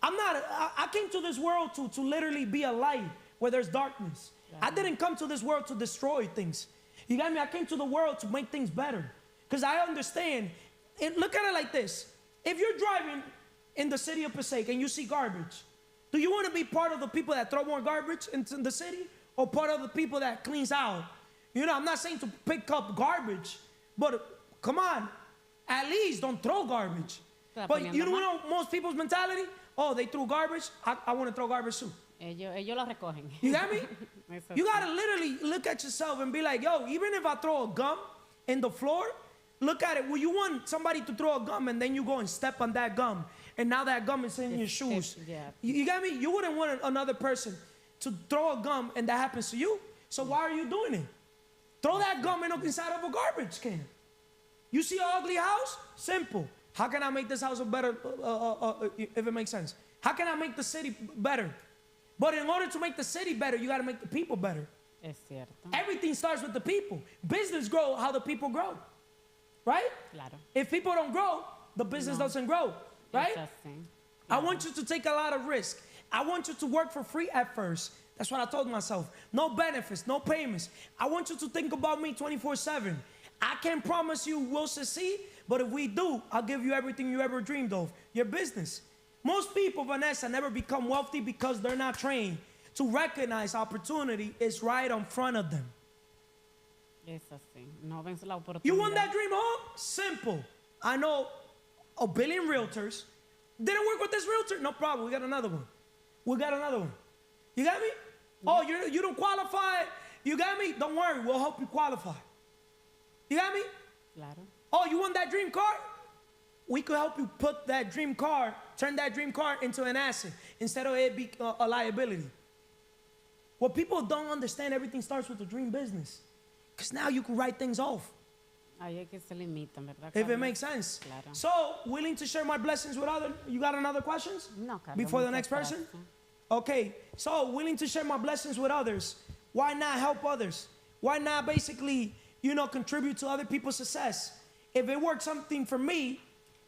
I came to this world to literally be a light where there's darkness. I didn't come to this world to destroy things. You got me? I came to the world to make things better. Because I understand. And look at it like this. If you're driving in the city of Passaic and you see garbage, do you want to be part of the people that throw more garbage into the city? Or part of the people that cleans out? You know, I'm not saying to pick up garbage. But come on. At least don't throw garbage. But you know most people's mentality? Oh, they threw garbage. I want to throw garbage too. Ellos lo recogen. You got me? You got to literally look at yourself and be like, yo, even if I throw a gum in the floor, look at it. Well, you want somebody to throw a gum and then you go and step on that gum. And now that gum is in your shoes. Yeah. You got me? You wouldn't want another person to throw a gum and that happens to you. So why are you doing it? Throw that gum inside of a garbage can. You see an ugly house? Simple. How can I make this house a better, if it makes sense? How can I make the city better? But in order to make the city better, you got to make the people better. Es cierto. Everything starts with the people. Business grow how the people grow. Right? Claro. If people don't grow, the business doesn't grow. Right? I want you to take a lot of risk. I want you to work for free at first. That's what I told myself. No benefits, no payments. I want you to think about me 24/7. I can't promise you we'll succeed, but if we do, I'll give you everything you ever dreamed of. Your business. Most people, Vanessa, never become wealthy because they're not trained to recognize opportunity is right in front of them. Es así. No ven la oportunidad. You want that dream home? Simple. I know a billion realtors. Didn't work with this realtor? No problem. We got another one. We got another one. You got me? Yeah. Oh, you don't qualify? You got me? Don't worry. We'll help you qualify. You got me? Claro. Oh, you want that dream car? We could help you put that dream car Turn that dream car into an asset instead of it be a liability. What people don't understand, everything starts with the dream business. Because now you can write things off. Ahí es que se limitan, ¿verdad? If it Carlos? makes sense. Claro. So, willing to share my blessings with others? You got another questions? No, Carlos, Before the muchas next person? gracias. Okay, so willing to share my blessings with others. Why not help others? Why not basically, contribute to other people's success? If it works something for me,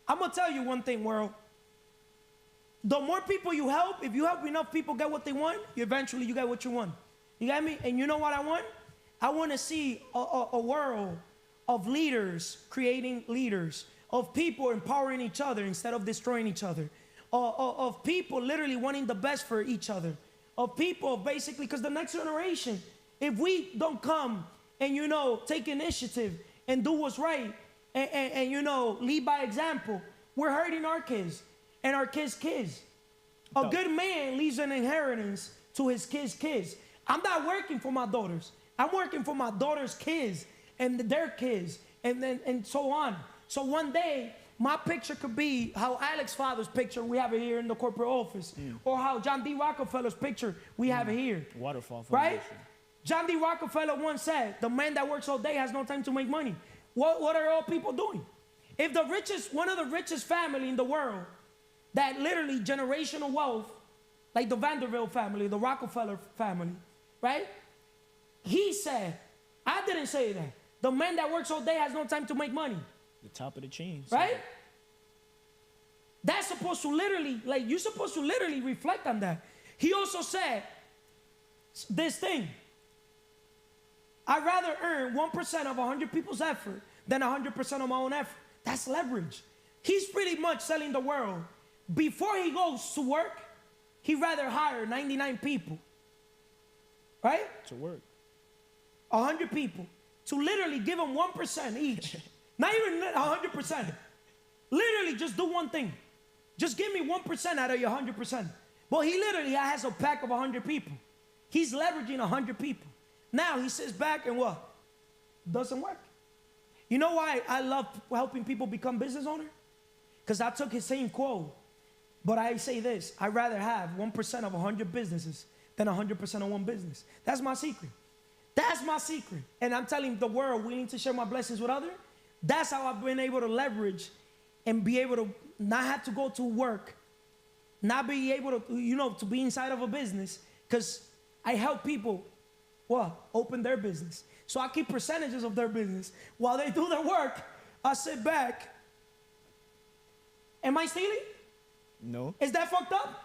I'm going to tell you one thing, world. The more people you help, if you help enough people get what they want, eventually you get what you want. You got me? And you know what I want? I want to see a world of leaders creating leaders, of people empowering each other instead of destroying each other, of people literally wanting the best for each other, of people basically, because the next generation, if we don't come and, take initiative and do what's right and lead by example, we're hurting our kids and our kids' kids. A good man leaves an inheritance to his kids' kids. I'm not working for my daughters. I'm working for my daughter's kids and their kids and so on. So one day, my picture could be how Alex's father's picture, we have it here in the corporate office, or how John D. Rockefeller's picture, we have it here. Waterfall Right? Foundation. John D. Rockefeller once said, the man that works all day has no time to make money. What are all people doing? If one of the richest family in the world, that literally generational wealth, like the Vanderbilt family, the Rockefeller family, right? He said, I didn't say that. The man that works all day has no time to make money. The top of the chain. Right? That's supposed to literally, you're supposed to literally reflect on that. He also said this thing. I'd rather earn 1% of 100 people's effort than 100% of my own effort. That's leverage. He's pretty much selling the world. Before he goes to work, he'd rather hire 99 people. Right? To work. 100 people. To literally give them 1% each. Not even 100%. Literally just do one thing. Just give me 1% out of your 100%. But he literally has a pack of 100 people. He's leveraging 100 people. Now he sits back and what? Doesn't work. You know why I love helping people become business owners? Because I took his same quote. But I say this, I'd rather have 1% of 100 businesses than 100% of one business. That's my secret. That's my secret. And I'm telling the world, willing to share my blessings with others. That's how I've been able to leverage and be able to not have to go to work, not be able to, to be inside of a business, because I help people, open their business. So I keep percentages of their business. While they do their work, I sit back. Am I stealing? No. Is that fucked up?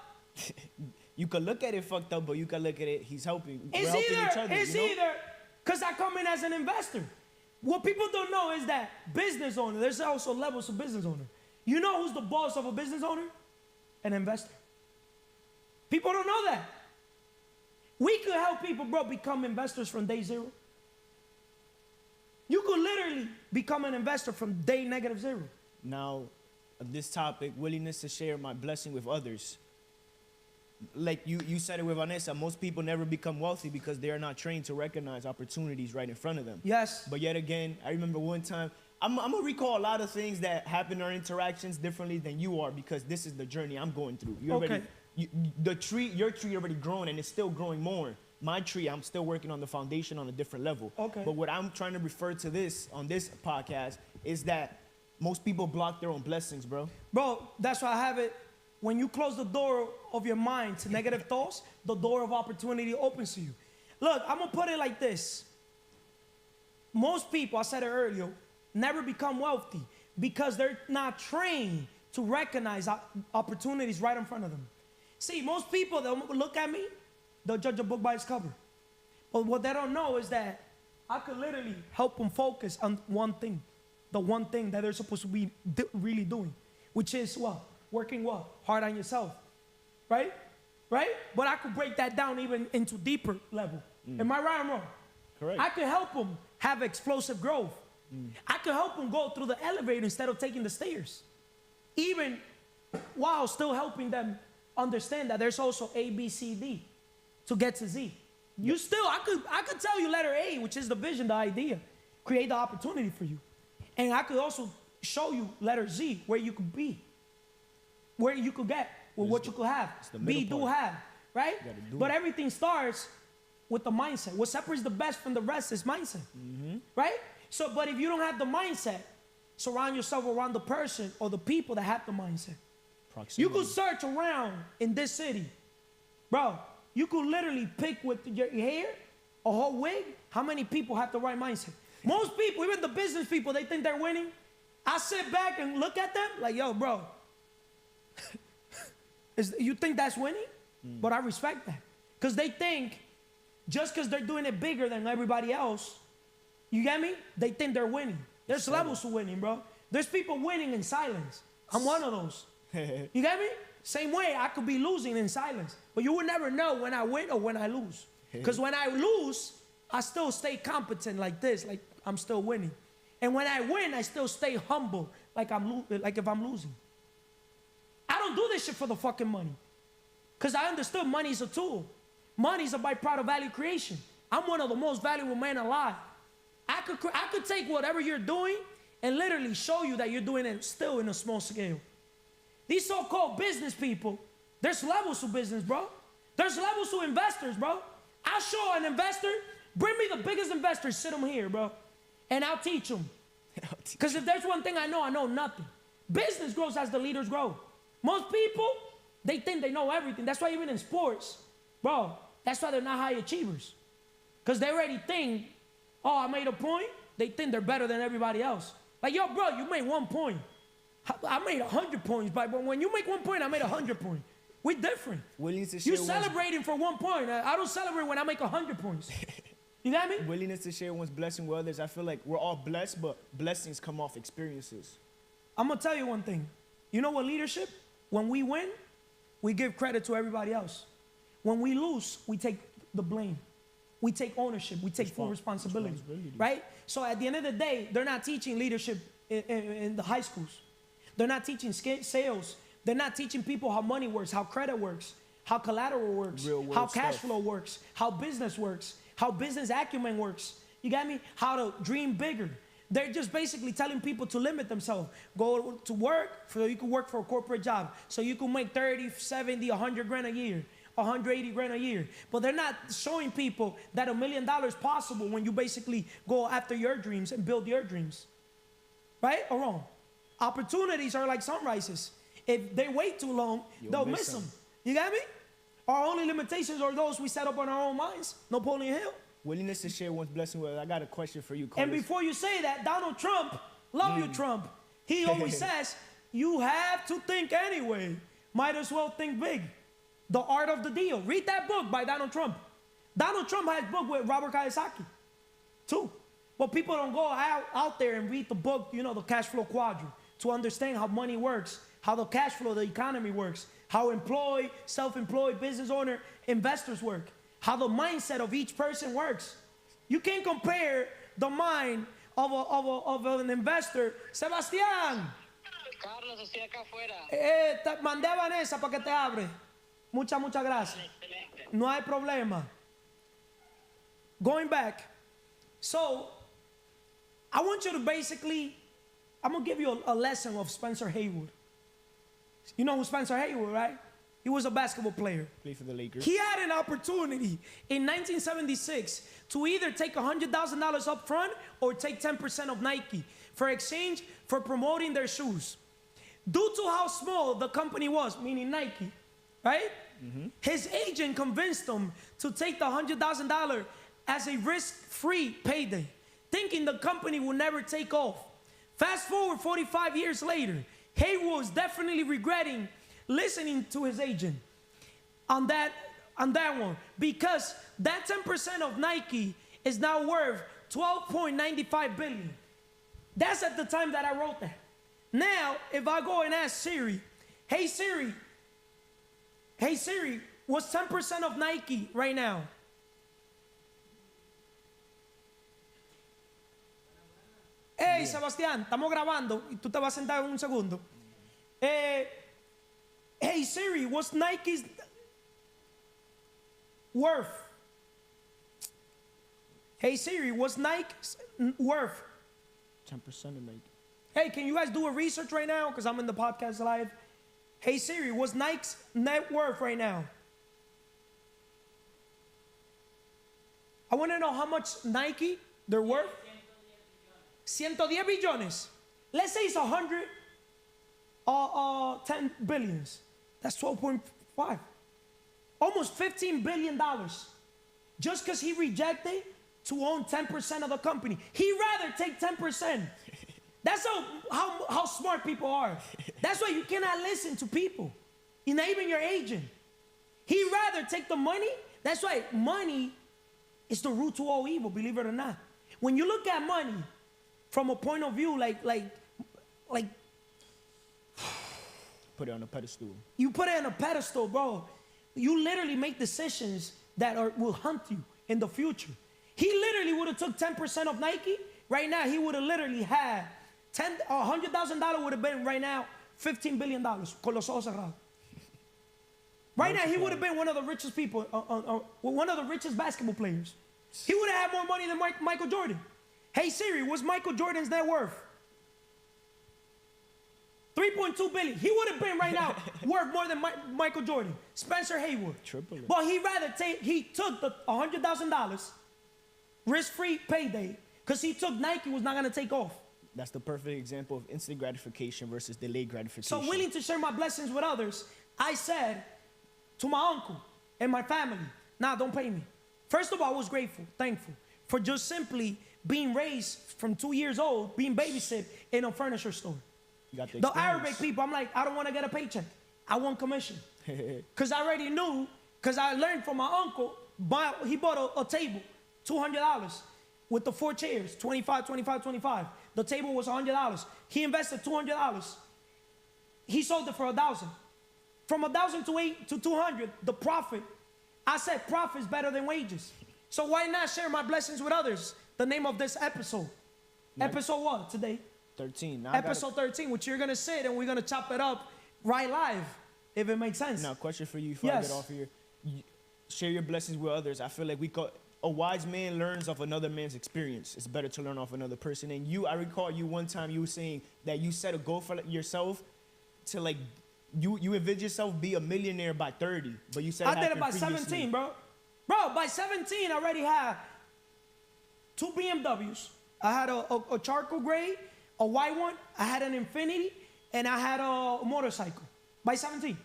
You could look at it fucked up, but you could look at it, he's helping. It's We're helping each other. It's either because I come in as an investor. What people don't know is that business owner, there's also levels of business owner. You know who's the boss of a business owner? An investor. People don't know that. We could help people, become investors from day zero. You could literally become an investor from day -0. Now, this topic, willingness to share my blessing with others. Like you said it with Vanessa, most people never become wealthy because they are not trained to recognize opportunities right in front of them. Yes. But yet again, I remember one time, I'm going to recall a lot of things that happen in our interactions differently than you are because this is the journey I'm going through. Your tree already grown and it's still growing more. My tree, I'm still working on the foundation on a different level. Okay. But what I'm trying to refer to on this podcast is that most people block their own blessings, bro. Bro, that's why I have it. When you close the door of your mind to negative thoughts, the door of opportunity opens to you. Look, I'm going to put it like this. Most people, I said it earlier, never become wealthy because they're not trained to recognize opportunities right in front of them. See, most people, they'll look at me, they'll judge a book by its cover. But what they don't know is that I could literally help them focus on one thing, the one thing that they're supposed to be really doing, which is what? Working what? Hard on yourself, right? Right? But I could break that down even into deeper level. Am I right or wrong? Correct. I could help them have explosive growth. I could help them go through the elevator instead of taking the stairs. Even while still helping them understand that there's also A, B, C, D to get to Z. You still, I could tell you letter A, which is the vision, the idea, create the opportunity for you. And I could also show you letter Z, where you could be. where you could get, with what you could have. the Be, middle do, part. have, right? You gotta do But it. everything starts with the mindset. What separates the best from the rest is mindset, right? So, but if you don't have the mindset, surround yourself around the person or the people that have the mindset. You could search around in this city, bro. You could literally pick with your hair, a whole wig, how many people have the right mindset. Most people, even the business people, they think they're winning. I sit back and look at them like, yo, bro, you think that's winning? But I respect that. Because they think just because they're doing it bigger than everybody else, you get me? They think they're winning. There's levels to winning, bro. There's people winning in silence. I'm one of those. You get me? Same way, I could be losing in silence. But you will never know when I win or when I lose. Because when I lose, I still stay competent like this, like I'm still winning. And when I win, I still stay humble, like if I'm losing. I don't do this shit for the fucking money. Because I understood money is a tool. Money is a byproduct of value creation. I'm one of the most valuable men alive. I could take whatever you're doing and literally show you that you're doing it still in a small scale. These so-called business people, there's levels to business, bro. There's levels to investors, bro. I'll show an investor, bring me the biggest investor, sit them here, bro. And I'll teach them. Because if there's one thing I know nothing. Business grows as the leaders grow. Most people, they think they know everything. That's why even in sports, bro, that's why they're not high achievers. Because they already think, oh, I made a point. They think they're better than everybody else. Like, yo, bro, you made 1 point. I made 100 points, but when you make 1 point, I made 100 points. We're different. Willingness to You share celebrating for 1 point. I don't celebrate when I make 100 points. You got me? willingness to share one's blessing with others. I feel like we're all blessed, but blessings come off experiences. I'm going to tell you one thing. You know what leadership? When we win, we give credit to everybody else. When we lose, we take the blame. We take ownership. We take full responsibility. Right? So at the end of the day, they're not teaching leadership in the high schools. They're not teaching sales. They're not teaching people how money works, how credit works, how collateral works, how cash flow works, how business works, how business acumen works. You got me? How to dream bigger. They're just basically telling people to limit themselves. Go to work so you can work for a corporate job. So you can make 30, 70, 100 grand a year, 180 grand a year. But they're not showing people that $1 million is possible when you basically go after your dreams and build your dreams. Right or wrong? Opportunities are like sunrises. If they wait too long, they'll miss them. You got me? Our only limitations are those we set up on our own minds. Napoleon Hill. Willingness to share one's blessing with others. I got a question for you, Carlos. And before you say that, Donald Trump, love you, Trump. He always says, you have to think anyway. Might as well think big. The Art of the Deal. Read that book by Donald Trump. Donald Trump has a book with Robert Kiyosaki, too. But people don't go out there and read the book, you know, the cash flow quadrant, to understand how money works, how the cash flow, the economy works, how employed, self-employed, business owner, investors work, how the mindset of each person works. You can't compare the mind of an investor. Sebastián, Carlos, estoy acá afuera. mandé a Vanessa para que te abre. Muchas gracias. Excelente. No hay problema. Going back, so I want you to basically, I'm going to give you a lesson of Spencer Haywood. You know who Spencer Haywood, right? He was a basketball player. Play for the Lakers. He had an opportunity in 1976 to either take $100,000 up front or take 10% of Nike for exchange for promoting their shoes. Due to how small the company was, meaning Nike, right? His agent convinced him to take the $100,000 as a risk-free payday, thinking the company would never take off. Fast forward 45 years later, Haywood was definitely regretting listening to his agent on that one, because that 10% of Nike is now worth $12.95 billion. That's at the time that I wrote that. Now, if I go and ask Siri, hey Siri, what's 10% of Nike right now? Hey, Sebastián, estamos grabando y tú te vas a sentar en un segundo. Hey Siri, what's Nike's worth? Hey Siri, what's Nike's worth? 10% of Nike. Hey, can you guys do a research right now? Because I'm in the podcast live. Hey Siri, what's Nike's net worth right now? I want to know how much Nike, they're worth. 110 billones. Let's say it's 10 billions. That's 12.5. Almost $15 billion. Just because he rejected to own 10% of the company. He'd rather take 10%. That's how smart people are. That's why you cannot listen to people. Not even your agent. He'd rather take the money. That's why money is the root to all evil, believe it or not. When you look at money from a point of view like put it on a pedestal. You put it on a pedestal, bro. You literally make decisions that will haunt you in the future. He literally would have took 10% of Nike. Right now, he would have literally had $100,000 would have been right now $15 billion. Con los ojos cerrados. Right now, he would have been one of the richest people, one of the richest basketball players. He would have had more money than Michael Jordan. Hey Siri, what's Michael Jordan's net worth? 3.2 billion. He would have been right now worth more than Michael Jordan. Spencer Haywood. Triple it. But he took the $100,000 risk-free payday because he took Nike was not going to take off. That's the perfect example of instant gratification versus delayed gratification. So willing to share my blessings with others, I said to my uncle and my family, nah, don't pay me. First of all, I was grateful, thankful for just simply being raised from 2 years old, being babysit in a furniture store. The Arabic people, I'm like, I don't want to get a paycheck. I want commission. Because I already knew, because I learned from my uncle, he bought a table, $200 with the 4 chairs, 25, 25, 25. The table was $100. He invested $200. He sold it for $1,000. From $1,000 to 200, the profit, I said profit is better than wages. So why not share my blessings with others? The name of this episode. Right. Episode what today? 13. Now episode 13, which you're going to sit and we're going to chop it up right live, if it makes sense. Now, question for you before I get off here. Share your blessings with others. I feel like a wise man learns off another man's experience. It's better to learn off another person. And I recall you one time you were saying that you set a goal for yourself to like, you envision yourself be a millionaire by 30, but you said I did it by 17, bro. Bro, by 17, I already had 2 BMWs. I had a charcoal gray, a white one. I had an Infinity, and I had a motorcycle. By 17.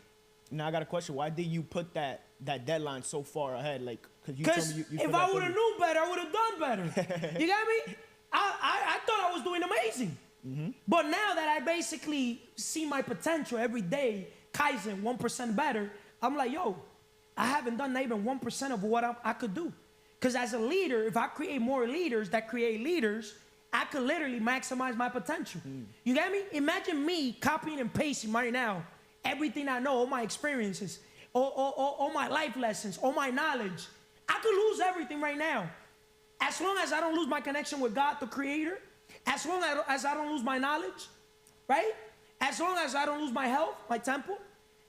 Now I got a question. Why did you put that deadline so far ahead? Like, because you told me you if I would have knew better, I would have done better. You got me? I thought I was doing amazing. Mm-hmm. But now that I basically see my potential every day, Kaizen 1% better, I'm like, yo, I haven't done even 1% of what I could do. Because as a leader, if I create more leaders that create leaders, I could literally maximize my potential. You get me? Imagine me copying and pasting right now everything I know, all my experiences, all my life lessons, all my knowledge. I could lose everything right now. As long as I don't lose my connection with God, the Creator, as long as I don't lose my knowledge, right? As long as I don't lose my health, my temple,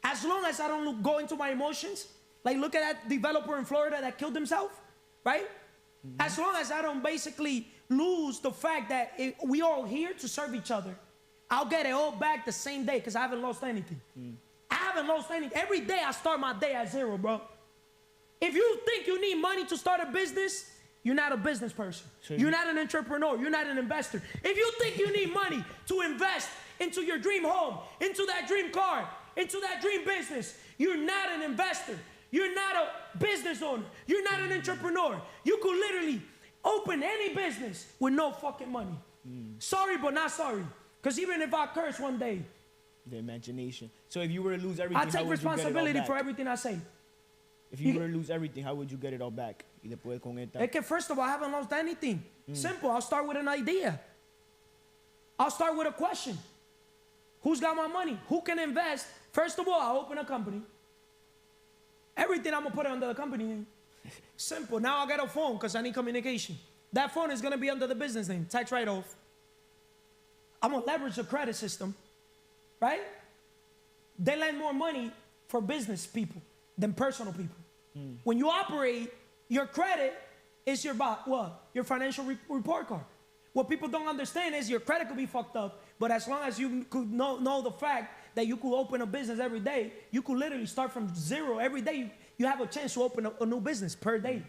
as long as I don't go into my emotions, like look at that developer in Florida that killed himself, right? Mm-hmm. As long as I don't basically lose the fact that we all here to serve each other, I'll get it all back the same day because I haven't lost anything. I haven't lost anything. Every day I start my day at 0, bro. If you think you need money to start a business, you're not a business person. You're not an entrepreneur. You're not an investor. If you think you need money to invest into your dream home, into that dream car, into that dream business, you're not an investor. You're not a business owner. You're not an entrepreneur. You could literally open any business with no fucking money. Sorry, but not sorry. Because even if I curse one day, the imagination. So if you were to lose everything, I take responsibility for everything I say. If you were to lose everything, how would you get it all back? Es que first of all, I haven't lost anything. Simple. I'll start with an idea. I'll start with a question. Who's got my money? Who can invest? First of all, I'll open a company. Everything I'm going to put it under the company name. Simple. Now I got a phone because I need communication. That phone is going to be under the business name. Tax write-off. I'm going to leverage the credit system. Right? They lend more money for business people than personal people. When you operate, your credit is your financial report card. what people don't understand is your credit could be fucked up, but as long as you could know the fact that you could open a business every day, you could literally start from zero. Every day you have a chance to open a new business per day.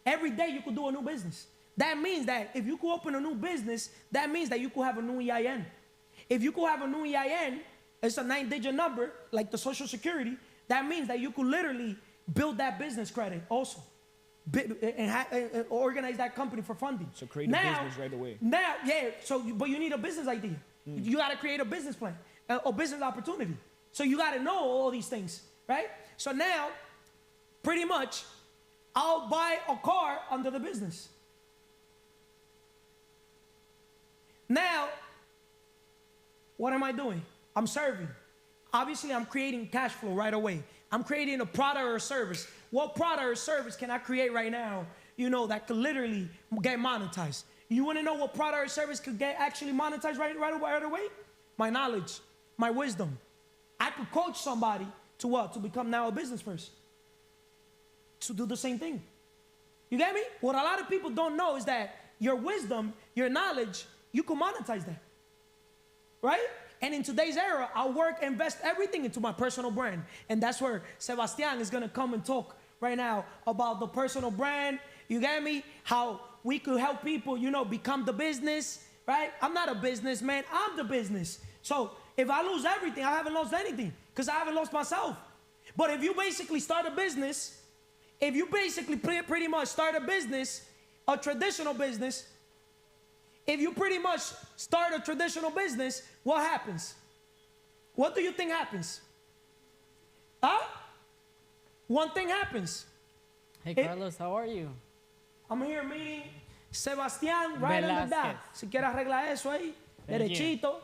Every day you could do a new business. That means that if you could open a new business, that means that you could have a new EIN. If you could have a new EIN, it's a 9-digit number, like the Social Security. That means that you could literally build that business credit also. And organize that company for funding. So create a business right away. Now, yeah, but you need a business idea. You got to create a business plan, a business opportunity. So you got to know all these things, right? So now, pretty much, I'll buy a car under the business. Now, what am I doing? I'm serving. Obviously, I'm creating cash flow right away. I'm creating a product or a service. What product or service can I create right now, that could literally get monetized? You want to know what product or service could get actually monetized right away? My knowledge, my wisdom. I could coach somebody to what? To become now a business person. To do the same thing. You get me? What a lot of people don't know is that your wisdom, your knowledge, you can monetize that. Right? And in today's era, I invest everything into my personal brand. And that's where Sebastian is going to come and talk right now about the personal brand. You get me? How we could help people, become the business, right? I'm not a businessman. I'm the business. So if I lose everything, I haven't lost anything because I haven't lost myself. But if you basically start a business, pretty much start a business, a traditional business, if you pretty much start a traditional business, what happens? What do you think happens? One thing happens. Hey, Carlos, how are you? I'm here meeting Sebastián right on the dot. Si quieres arreglar eso ahí, derechito.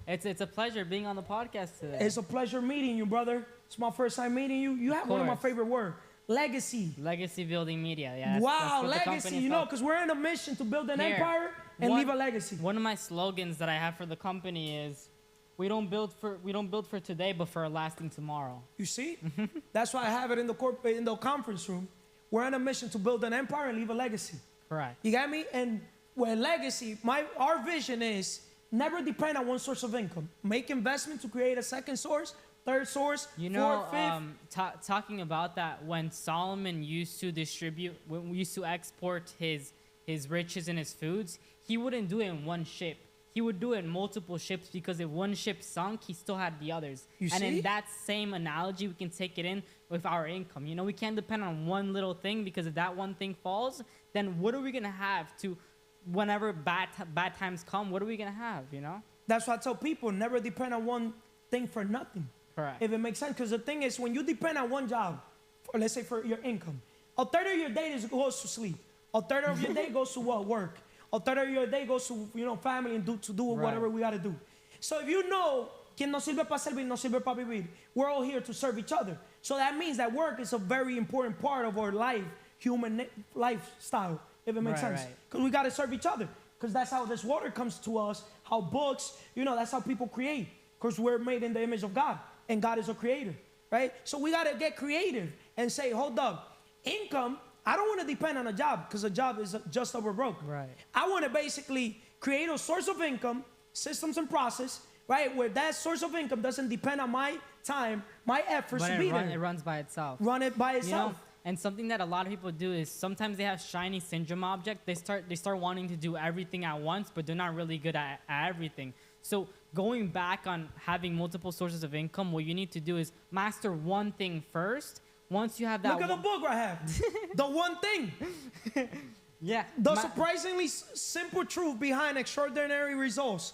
It's a pleasure being on the podcast today. It's a pleasure meeting you, brother. It's my first time meeting you. You have one of my favorite words. Legacy. Legacy building media, yeah. Wow, legacy, because we're in a mission to build an empire and leave a legacy. One of my slogans that I have for the company is, we don't build for today, but for a lasting tomorrow. You see? That's why I have it in the conference room. We're on a mission to build an empire and leave a legacy. Correct. You got me? And with legacy, our vision is never depend on one source of income. Make investment to create a second source, third source, fourth, fifth. Talking about that, when Solomon used to export his riches and his foods, he wouldn't do it in one ship. He would do it in multiple ships because if one ship sunk, he still had the others. And in that same analogy, we can take it in with our income. We can't depend on one little thing because if that one thing falls, then what are we going to have to, whenever bad times come, what are we going to have, That's why I tell people, never depend on one thing for nothing. Correct. If it makes sense. Because the thing is, when you depend on one job, or let's say for your income, a third of your day goes to sleep. A third of your day goes to work. A third of your day goes to family and do whatever we got to do. So if you know, quien no sirve para servir, no sirve para vivir, we're all here to serve each other. So that means that work is a very important part of our human lifestyle, if it makes sense. Because we got to serve each other. Because that's how this water comes to us, how books, that's how people create. Because we're made in the image of God, and God is a creator, right? So we got to get creative and say, hold up, income, I don't want to depend on a job because a job is just over broke. Right. I want to basically create a source of income, systems and process, right, where that source of income doesn't depend on my time, my efforts to be there. It runs by itself. Run it by itself. And something that a lot of people do is sometimes they have shiny syndrome object. They start wanting to do everything at once, but they're not really good at everything. So going back on having multiple sources of income, what you need to do is master one thing first. Once you have that, look at the book I have. The one thing. Yeah. The surprisingly simple truth behind extraordinary results.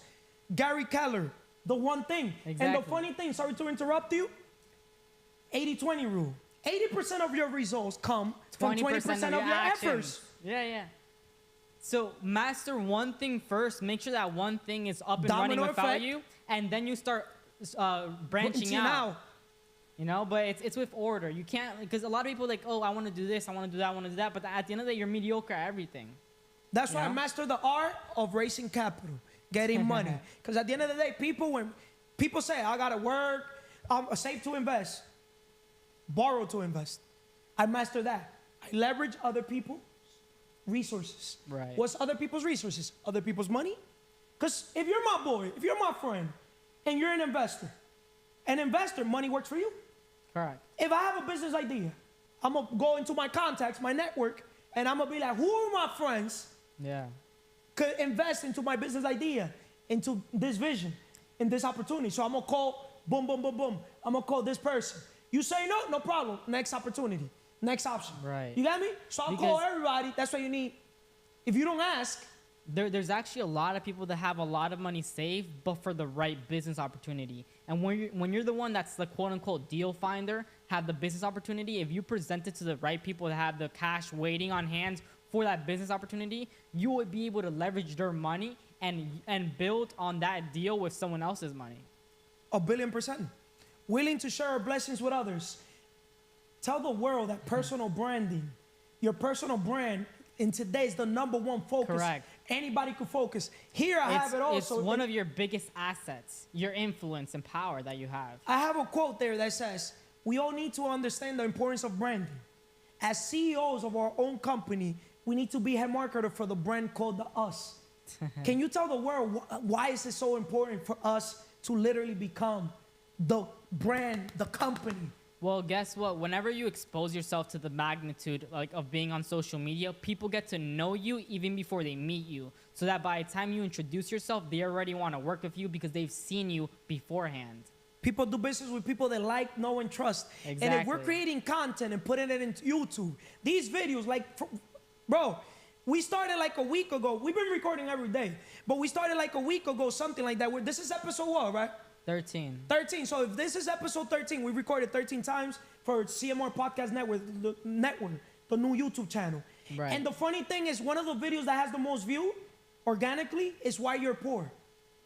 Gary Keller. The one thing. Exactly. And the funny thing, sorry to interrupt you, 80-20 rule. 80% of your results come from 20% of your efforts. Yeah. So master one thing first. Make sure that one thing is up and running without you, and then you start branching out. But it's with order. You can't, because a lot of people are like, oh, I want to do this, I want to do that, I want to do that. But at the end of the day, you're mediocre at everything. That's why I mastered the art of raising capital, getting money. Because at the end of the day, when people say, I got to work, save to invest, borrow to invest, I master that. I leverage other people's resources. Right. What's other people's resources? Other people's money. Because if you're my boy, if you're my friend, and you're an investor, money works for you. Correct. If I have a business idea, I'm going to go into my contacts, my network, and I'm going to be like, who are my friends Yeah. could invest into my business idea, into this vision, in this opportunity? So I'm going to call, boom, boom, boom, boom. I'm going to call this person. You say no, no problem. Next opportunity, next option. Right. You got me? So I'll call everybody. That's what you need. If you don't ask. There's actually a lot of people that have a lot of money saved, but for the right business opportunity. And when you're the one that's the quote unquote deal finder, have the business opportunity, if you present it to the right people that have the cash waiting on hand for that business opportunity, you would be able to leverage their money and build on that deal with someone else's money. 1,000,000,000%. Willing to share our blessings with others. Tell the world that personal branding, your personal brand in today is the #1 focus. Correct. Anybody could focus. Here I have it also. It's one of your biggest assets, your influence and power that you have. I have a quote there that says, we all need to understand the importance of branding. As CEOs of our own company, we need to be head marketer for the brand called the Us. Can you tell the world why is it so important for us to literally become the brand, the company? Well, guess what? Whenever you expose yourself to the magnitude of being on social media, people get to know you even before they meet you. So that by the time you introduce yourself, they already want to work with you because they've seen you beforehand. People do business with people they like, know, and trust. Exactly. And if we're creating content and putting it into YouTube, these videos, bro, we started like a week ago. We've been recording every day, but we started like a week ago, something like that. This is episode what, right? 13. 13. So if this is episode 13, we recorded 13 times for CMR Podcast Network, the new YouTube channel. Right. And the funny thing is, one of the videos that has the most view organically is Why You're Poor.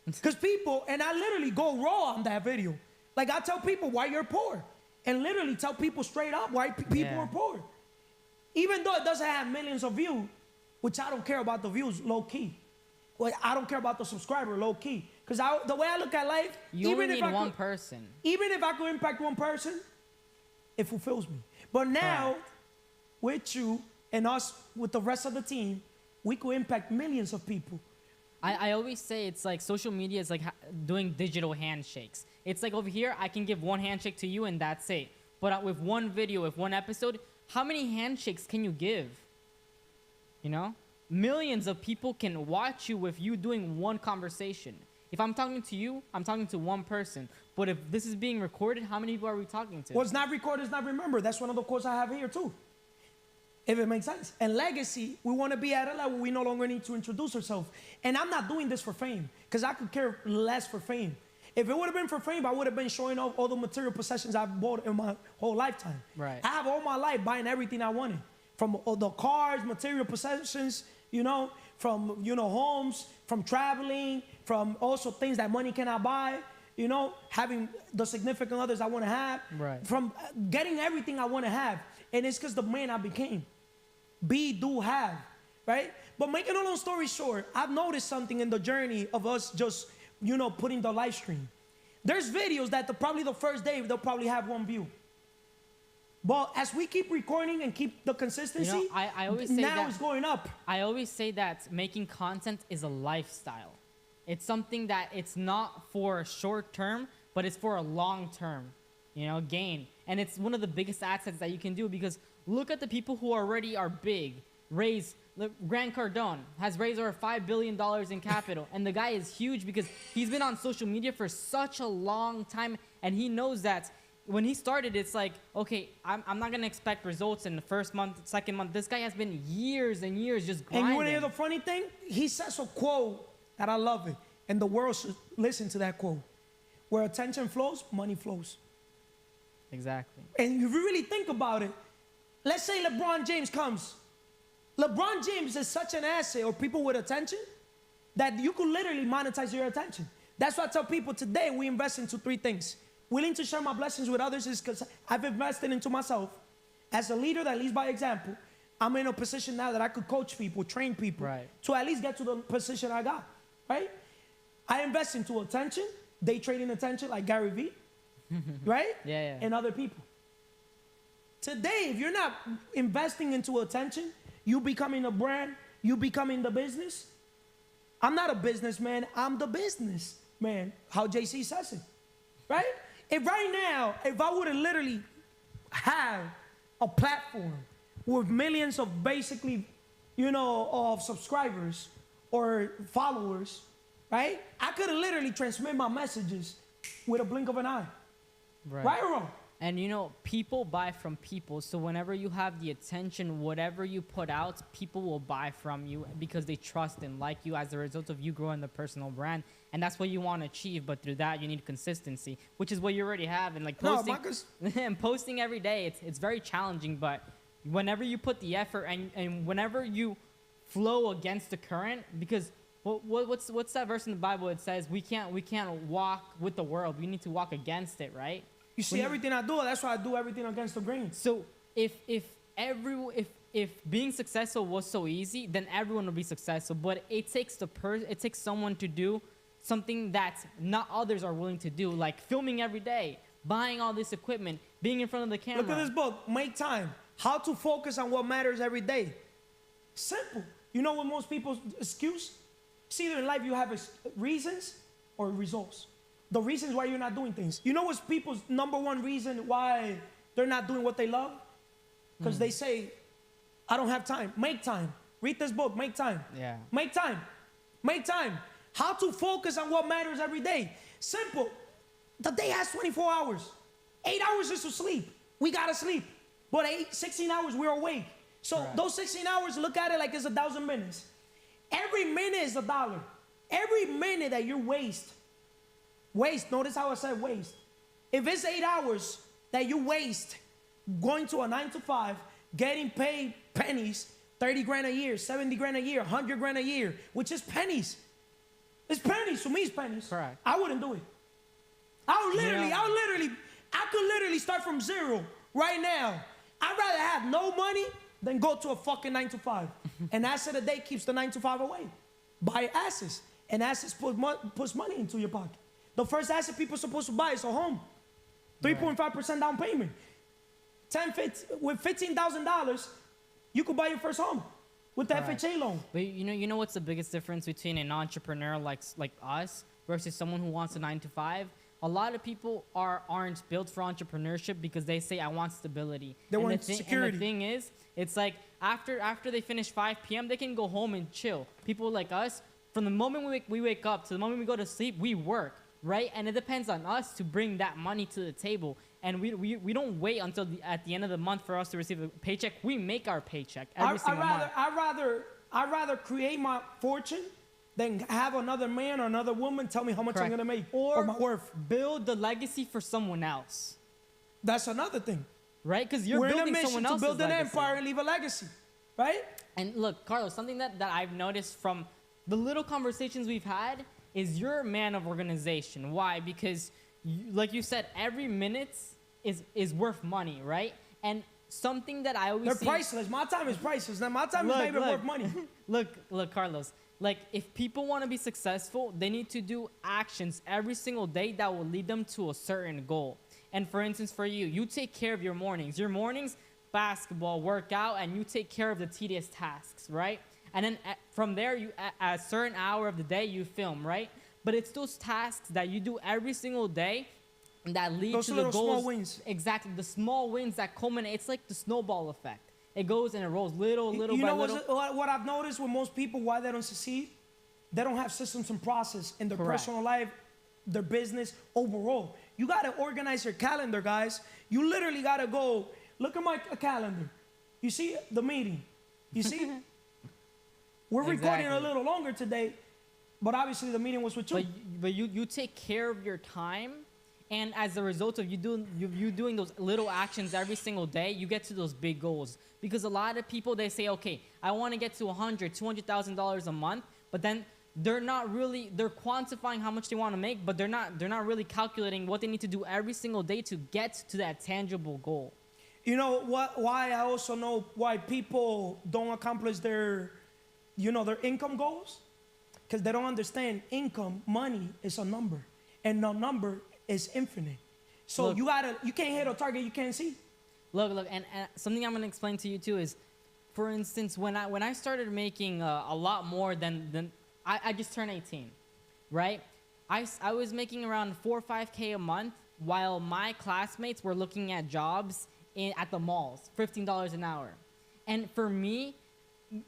Because people, and I literally go raw on that video. Like I tell people why you're poor. And literally tell people straight up why people are poor. Even though it doesn't have millions of views, which I don't care about the views, low key. Well, I don't care about the subscriber, low key. Because the way I look at life, you only need one person. Even if I could impact one person, it fulfills me. But now, with you and us, with the rest of the team, we could impact millions of people. I always say it's like social media is like doing digital handshakes. It's like over here, I can give one handshake to you and that's it. But with one video, with one episode, how many handshakes can you give? You know? Millions of people can watch you with you doing one conversation. If I'm talking to you, I'm talking to one person. But if this is being recorded, how many people are we talking to? What's not recorded is not remembered. That's one of the quotes I have here too. If it makes sense. And legacy, we want to be at a level we no longer need to introduce ourselves. And I'm not doing this for fame, because I could care less for fame. If it would have been for fame, I would have been showing off all the material possessions I've bought in my whole lifetime. Right. I have all my life buying everything I wanted. From all the cars, material possessions, from, homes, from traveling, from also things that money cannot buy, having the significant others I want to have. Right. From getting everything I want to have. And it's because the man I became. Be, do, have, right? But making a long story short, I've noticed something in the journey of us just, putting the live stream. There's videos that probably the first day, they'll probably have 1 view. But as we keep recording and keep the consistency, I always say now that, it's going up. I always say that making content is a lifestyle. It's something that it's not for short term, but it's for a long term, gain. And it's one of the biggest assets that you can do, because look at the people who already are big. Grant Cardone has raised over $5 billion in capital. And the guy is huge because he's been on social media for such a long time. And he knows that when he started, it's like, okay, I'm not going to expect results in the first month, second month. This guy has been years and years just grinding. And you want to hear the funny thing? He says a quote that I love it. And the world should listen to that quote. Where attention flows, money flows. Exactly. And if you really think about it, let's say LeBron James comes. LeBron James is such an asset, or people with attention, that you could literally monetize your attention. That's why I tell people today we invest into 3 things. Willing to share my blessings with others is because I've invested into myself. As a leader that leads by example, I'm in a position now that I could coach people, train people, to at least get to the position I got, right? I invest into attention, day trading attention like Gary Vee, right? Yeah. And other people. Today, if you're not investing into attention, you becoming a brand, you becoming the business. I'm not a businessman, I'm the business man. How JC says it, right? If right now, if I would have literally have a platform with millions of basically, of subscribers or followers, right? I could have literally transmit my messages with a blink of an eye. Right or wrong? And people buy from people. So whenever you have the attention, whatever you put out, people will buy from you because they trust and like you as a result of you growing the personal brand. And that's what you want to achieve. But through that, you need consistency, which is what you already have. And like posting, and posting every day, it's very challenging. But whenever you put the effort and whenever you flow against the current, because what's that verse in the Bible? It says we can't walk with the world. We need to walk against it, right? You see, everything I do, that's why I do everything against the grain. So if being successful was so easy, then everyone would be successful. But it takes someone to do something that not others are willing to do, like filming every day, buying all this equipment, being in front of the camera. Look at this book, Make Time. How to focus on what matters every day. Simple. You know what most people's excuse? It's either in life you have reasons or results. The reasons why you're not doing things. You know what's people's number one reason why they're not doing what they love? Because they say, I don't have time. Make time. Read this book, Make Time. Yeah. Make time. Make time. How to focus on what matters every day. Simple. The day has 24 hours. 8 hours is to sleep. We gotta sleep. But 16 hours, we're awake. So those 16 hours, look at it like it's 1,000 minutes. Every minute is $1. Every minute that you waste, notice how I said waste. If it's 8 hours that you waste going to a 9 to 5, getting paid pennies, 30 grand a year, 70 grand a year, 100 grand a year, which is pennies. It's pennies, to me it's pennies. Correct. I wouldn't do it. I could literally start from zero right now. I'd rather have no money than go to a fucking 9 to 5. An asset a day keeps the 9 to 5 away. Buy assets. And assets puts money into your pocket. The first asset people are supposed to buy is a home. 3.5% down payment. With $15,000, you could buy your first home with the FHA loan. But you know what's the biggest difference between an entrepreneur like us versus someone who wants a 9 to 5? A lot of people aren't built for entrepreneurship because they say, I want stability. They want security. And the thing is, it's like after they finish 5 p.m., they can go home and chill. People like us, from the moment we wake up to the moment we go to sleep, we work, right? And it depends on us to bring that money to the table. And we don't wait until at the end of the month for us to receive a paycheck. We make our paycheck every single month. I'd rather create my fortune than have another man or another woman tell me how much I'm going to make or my worth. Build the legacy for someone else. That's another thing. Right? Because you're building someone else's legacy. to build an empire and leave a legacy. Right? And look, Carlos, something that I've noticed from the little conversations we've had is you're a man of organization. Why? Because, like you said, every minute is worth money, right? And something that I always They're priceless. My time is priceless. Now, my time is not even worth money. Look, Carlos. Like, if people want to be successful, they need to do actions every single day that will lead them to a certain goal. And for instance, for you take care of your mornings. Your mornings, basketball, workout, and you take care of the tedious tasks, right? And then from there, at a certain hour of the day, you film, right? But it's those tasks that you do every single day that lead to the goals. Small wins. Exactly, the small wins that culminate. It's like the snowball effect. It goes and it rolls little by little. You know what I've noticed with most people, why they don't succeed? They don't have systems and process in their personal life, their business, overall. You got to organize your calendar, guys. You literally got to go, look at my calendar. You see the meeting. You see? We're recording a little longer today, but obviously the meeting was with you. But you take care of your time. And as a result of you doing those little actions every single day, you get to those big goals. Because a lot of people, they say, okay, I want to get to $200,000 a month, but then they're quantifying how much they want to make, but they're not really calculating what they need to do every single day to get to that tangible goal. You know why I also know why people don't accomplish their income goals? Because they don't understand income, money is a number. And the number is infinite. So you can't hit a target you can't see. Look, and something I'm going to explain to you too is for instance, when I started making a lot more than I just turned 18, right? I was making around 4 or 5K a month, while my classmates were looking at jobs at the malls, $15 an hour. And for me,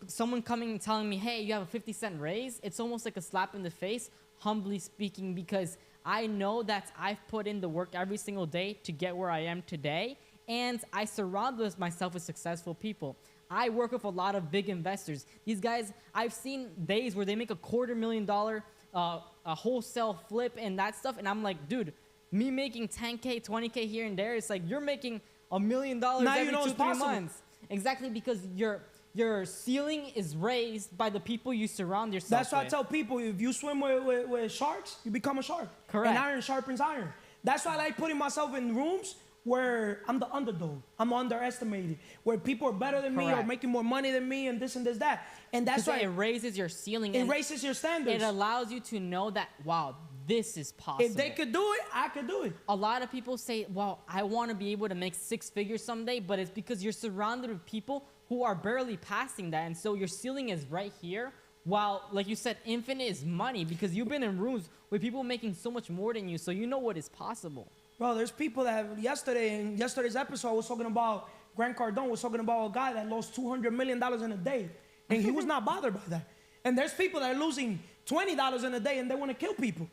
someone coming and telling me, hey, you have a 50-cent raise, it's almost like a slap in the face, humbly speaking, because I know that I've put in the work every single day to get where I am today, and I surround myself with successful people. I work with a lot of big investors. These guys, I've seen days where they make $250,000 a wholesale flip and that stuff, and I'm like, dude, me making 10K, 20K here and there, it's like you're making $1 million every 2-3 months. Exactly, because your ceiling is raised by the people you surround yourself with. That's why I tell people, if you swim with sharks, you become a shark. Correct. And iron sharpens iron. That's why I like putting myself in rooms where I'm the underdog. I'm underestimated. Where people are better than me or making more money than me and this, that. And that's why it raises your ceiling. It raises your standards. It allows you to know that, wow, this is possible. If they could do it, I could do it. A lot of people say, well, I want to be able to make 6 figures someday, but it's because you're surrounded with people who are barely passing that. And so your ceiling is right here. While, like you said, infinite is money, because you've been in rooms with people making so much more than you, so you know what is possible. Bro, there's people that in yesterday's episode, I was talking about, Grant Cardone was talking about a guy that lost $200 million in a day, and he was not bothered by that. And there's people that are losing $20 in a day, and they want to kill people.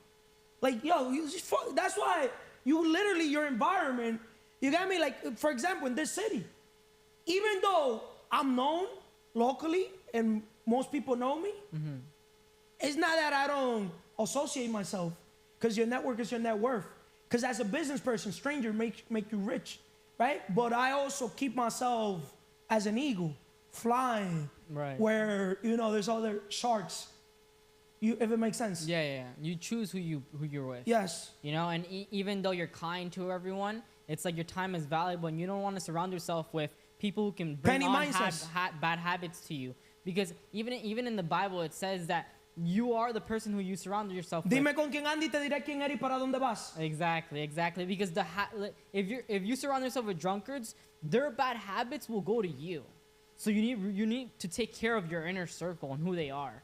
Like, yo, that's why you literally, your environment, you got me? Like, for example, in this city, even though I'm known locally and most people know me, it's not that I don't associate myself, because your network is your net worth. Because as a business person, stranger make you rich, right? But I also keep myself as an eagle, flying, right? Where, there's other sharks. If it makes sense. Yeah. You choose who you're with. Yes. And even though you're kind to everyone, it's like your time is valuable, and you don't want to surround yourself with people who can bring bad habits to you. Because even in the Bible, it says that you are the person who you surround yourself with. Dime con quién andas y te diré quién eres y para dónde vas. Exactly. Because if you surround yourself with drunkards, their bad habits will go to you. So you need to take care of your inner circle and who they are.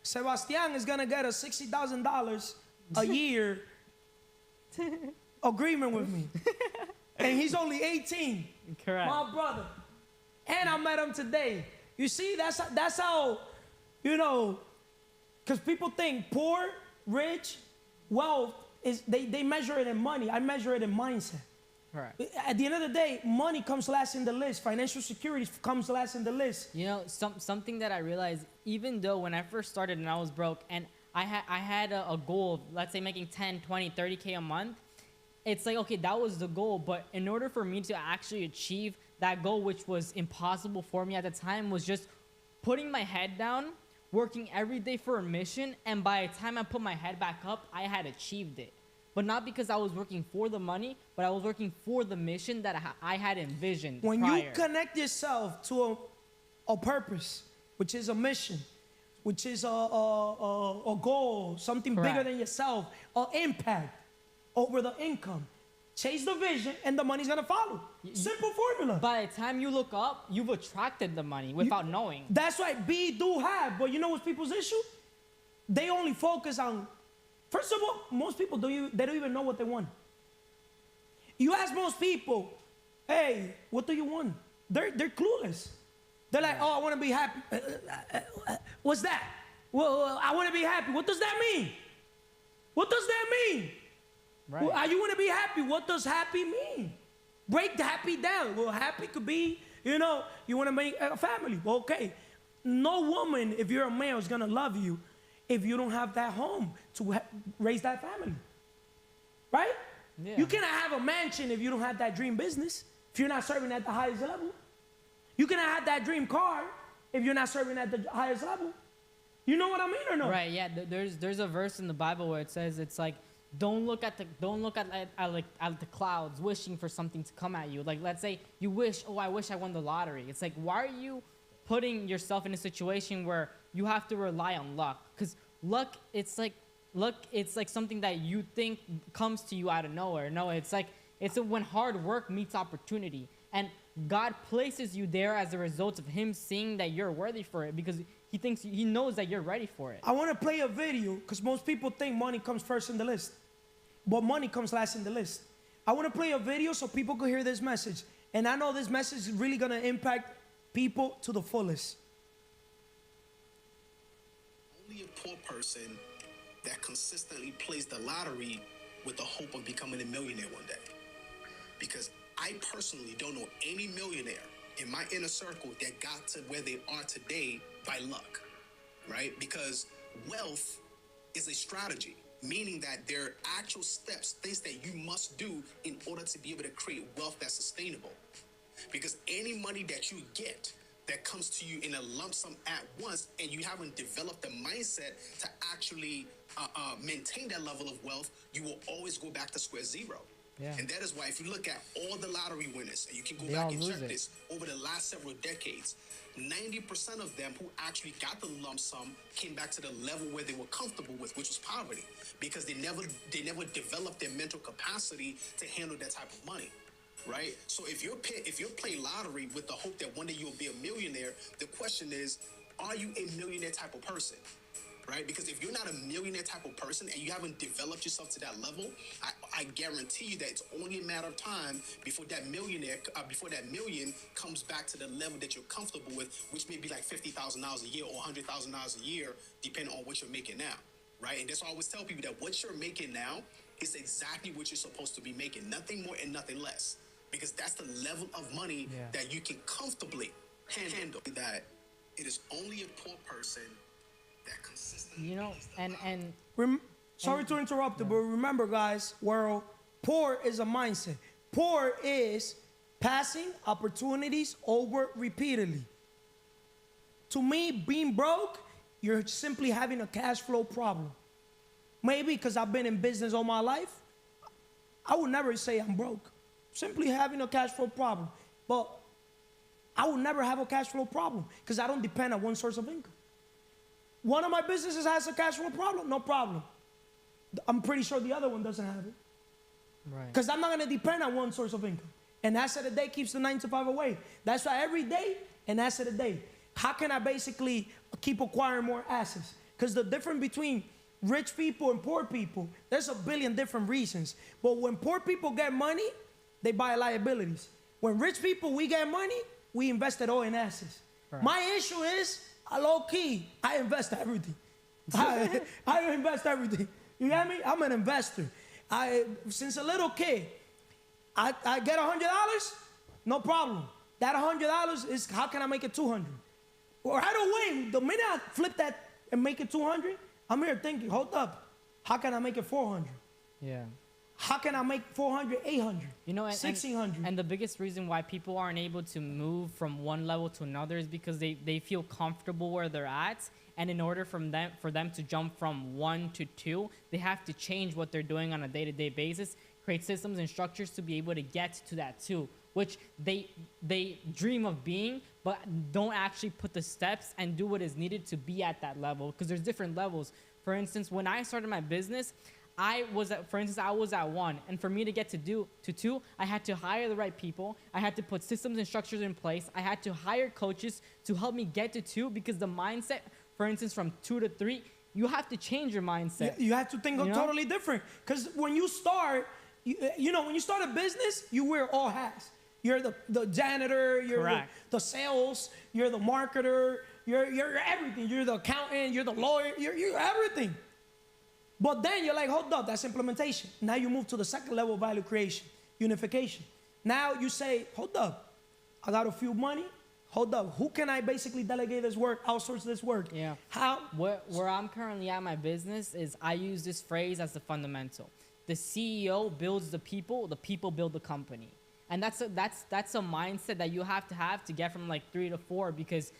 Sebastian is gonna get a $60,000 a year agreement with me, and he's only 18. Correct. My brother, and I met him today. You see, that's how, because people think poor, rich, wealth is they measure it in money. I measure it in mindset. Right. At the end of the day, money comes last in the list. Financial security comes last in the list. Something that I realized, even though when I first started and I was broke, and I had a goal of, let's say, making 10, 20, 30K a month, it's like, okay, that was the goal. But in order for me to actually achieve that goal, which was impossible for me at the time, was just putting my head down, working every day for a mission, and by the time I put my head back up, I had achieved it. But not because I was working for the money, but I was working for the mission that I had envisioned when prior. You connect yourself to a purpose, which is a mission, which is a goal, something bigger than yourself, an impact over the income. Chase the vision, and the money's gonna follow. Simple formula. By the time you look up, you've attracted the money without knowing. That's why do have, but you know what's people's issue? They only focus on. First of all, most people they don't even know what they want. You ask most people, hey, what do you want? They're clueless. They're like, oh, I want to be happy. What's that? Well, I want to be happy. What does that mean? What does that mean? Right. Well, you want to be happy. What does happy mean? Break the happy down. Well, happy could be, you want to make a family. Well, okay. No woman, if you're a male, is going to love you if you don't have that home to raise that family. Right? Yeah. You cannot have a mansion if you don't have that dream business, if you're not serving at the highest level. You cannot have that dream car if you're not serving at the highest level. You know what I mean or no? Right, yeah. There's a verse in the Bible where it says, it's like, don't look at the clouds wishing for something to come at you. Like, let's say you wish, I wish I won the lottery. It's like, why are you putting yourself in a situation where you have to rely on luck? Because luck, it's like something that you think comes to you out of nowhere. No, it's when hard work meets opportunity. And God places you there as a result of him seeing that you're worthy for it, because he knows that you're ready for it. I want to play a video because most people think money comes first in the list, but money comes last in the list. I want to play a video so people can hear this message. And I know this message is really going to impact people to the fullest. Only a poor person that consistently plays the lottery with the hope of becoming a millionaire one day. Because I personally don't know any millionaire in my inner circle that got to where they are today by luck, right? Because wealth is a strategy, meaning that there are actual steps, things that you must do in order to be able to create wealth that's sustainable. Because any money that you get that comes to you in a lump sum at once, and you haven't developed the mindset to actually maintain that level of wealth, you will always go back to square zero. Yeah. And that is why if you look at all the lottery winners, and you can go They back all and lose check it. this, over the last several decades, 90% of them who actually got the lump sum came back to the level where they were comfortable with, which was poverty, because they never developed their mental capacity to handle that type of money. Right? So if you're playing lottery with the hope that one day you'll be a millionaire, the question is, are you a millionaire type of person? Right? Because if you're not a millionaire type of person and you haven't developed yourself to that level, I guarantee you that it's only a matter of time before that million comes back to the level that you're comfortable with, which may be like $50,000 a year or $100,000 a year, depending on what you're making now. Right? And that's why I always tell people that what you're making now is exactly what you're supposed to be making, nothing more and nothing less. Because that's the level of money that you can comfortably handle. That it is only a poor person that consistently. You know, Sorry to interrupt you, but remember, guys, world, poor is a mindset. Poor is passing opportunities over repeatedly. To me, being broke, you're simply having a cash flow problem. Maybe because I've been in business all my life, I would never say I'm broke. Simply having a cash flow problem. But I will never have a cash flow problem because I don't depend on one source of income. One of my businesses has a cash flow problem, no problem. I'm pretty sure the other one doesn't have it. right. Because I'm not going to depend on one source of income. An asset a day keeps the 9 to 5 away. That's why every day, an asset a day. How can I basically keep acquiring more assets? Because the difference between rich people and poor people, there's a billion different reasons. But when poor people get money, they buy liabilities. When rich people, we get money, we invest it all in assets. Right. My issue is, low key, I invest everything. I invest everything. You get me? I'm an investor. Since a little kid, I get $100, no problem. That $100 is, how can I make it 200? Right away, the minute I flip that and make it 200, I'm here thinking, hold up, how can I make it 400? Yeah. How can I make 400, 800, You know, 1,600? And the biggest reason why people aren't able to move from one level to another is because they feel comfortable where they're at. And in order for them to jump from 1 to 2, they have to change what they're doing on a day-to-day basis, create systems and structures to be able to get to that 2, which they dream of being, but don't actually put the steps and do what is needed to be at that level. Because there's different levels. For instance, when I started my business, I was at 1, and for me to get to 2, I had to hire the right people. I had to put systems and structures in place. I had to hire coaches to help me get to 2, because the mindset, for instance, from 2 to 3, you have to change your mindset. You have to think totally different. Because when you start, when you start a business, you wear all hats. You're the janitor, you're the sales, you're the marketer, you're everything. You're the accountant, you're the lawyer, you're everything. But then you're like, hold up, that's implementation. Now you move to the second level of value creation, unification. Now you say, hold up, I got a few money. Hold up, who can I basically delegate this work, outsource this work? Yeah. How? Where I'm currently at my business is I use this phrase as the fundamental. The CEO builds the people build the company. And that's a mindset that you have to get from like 3 to 4, because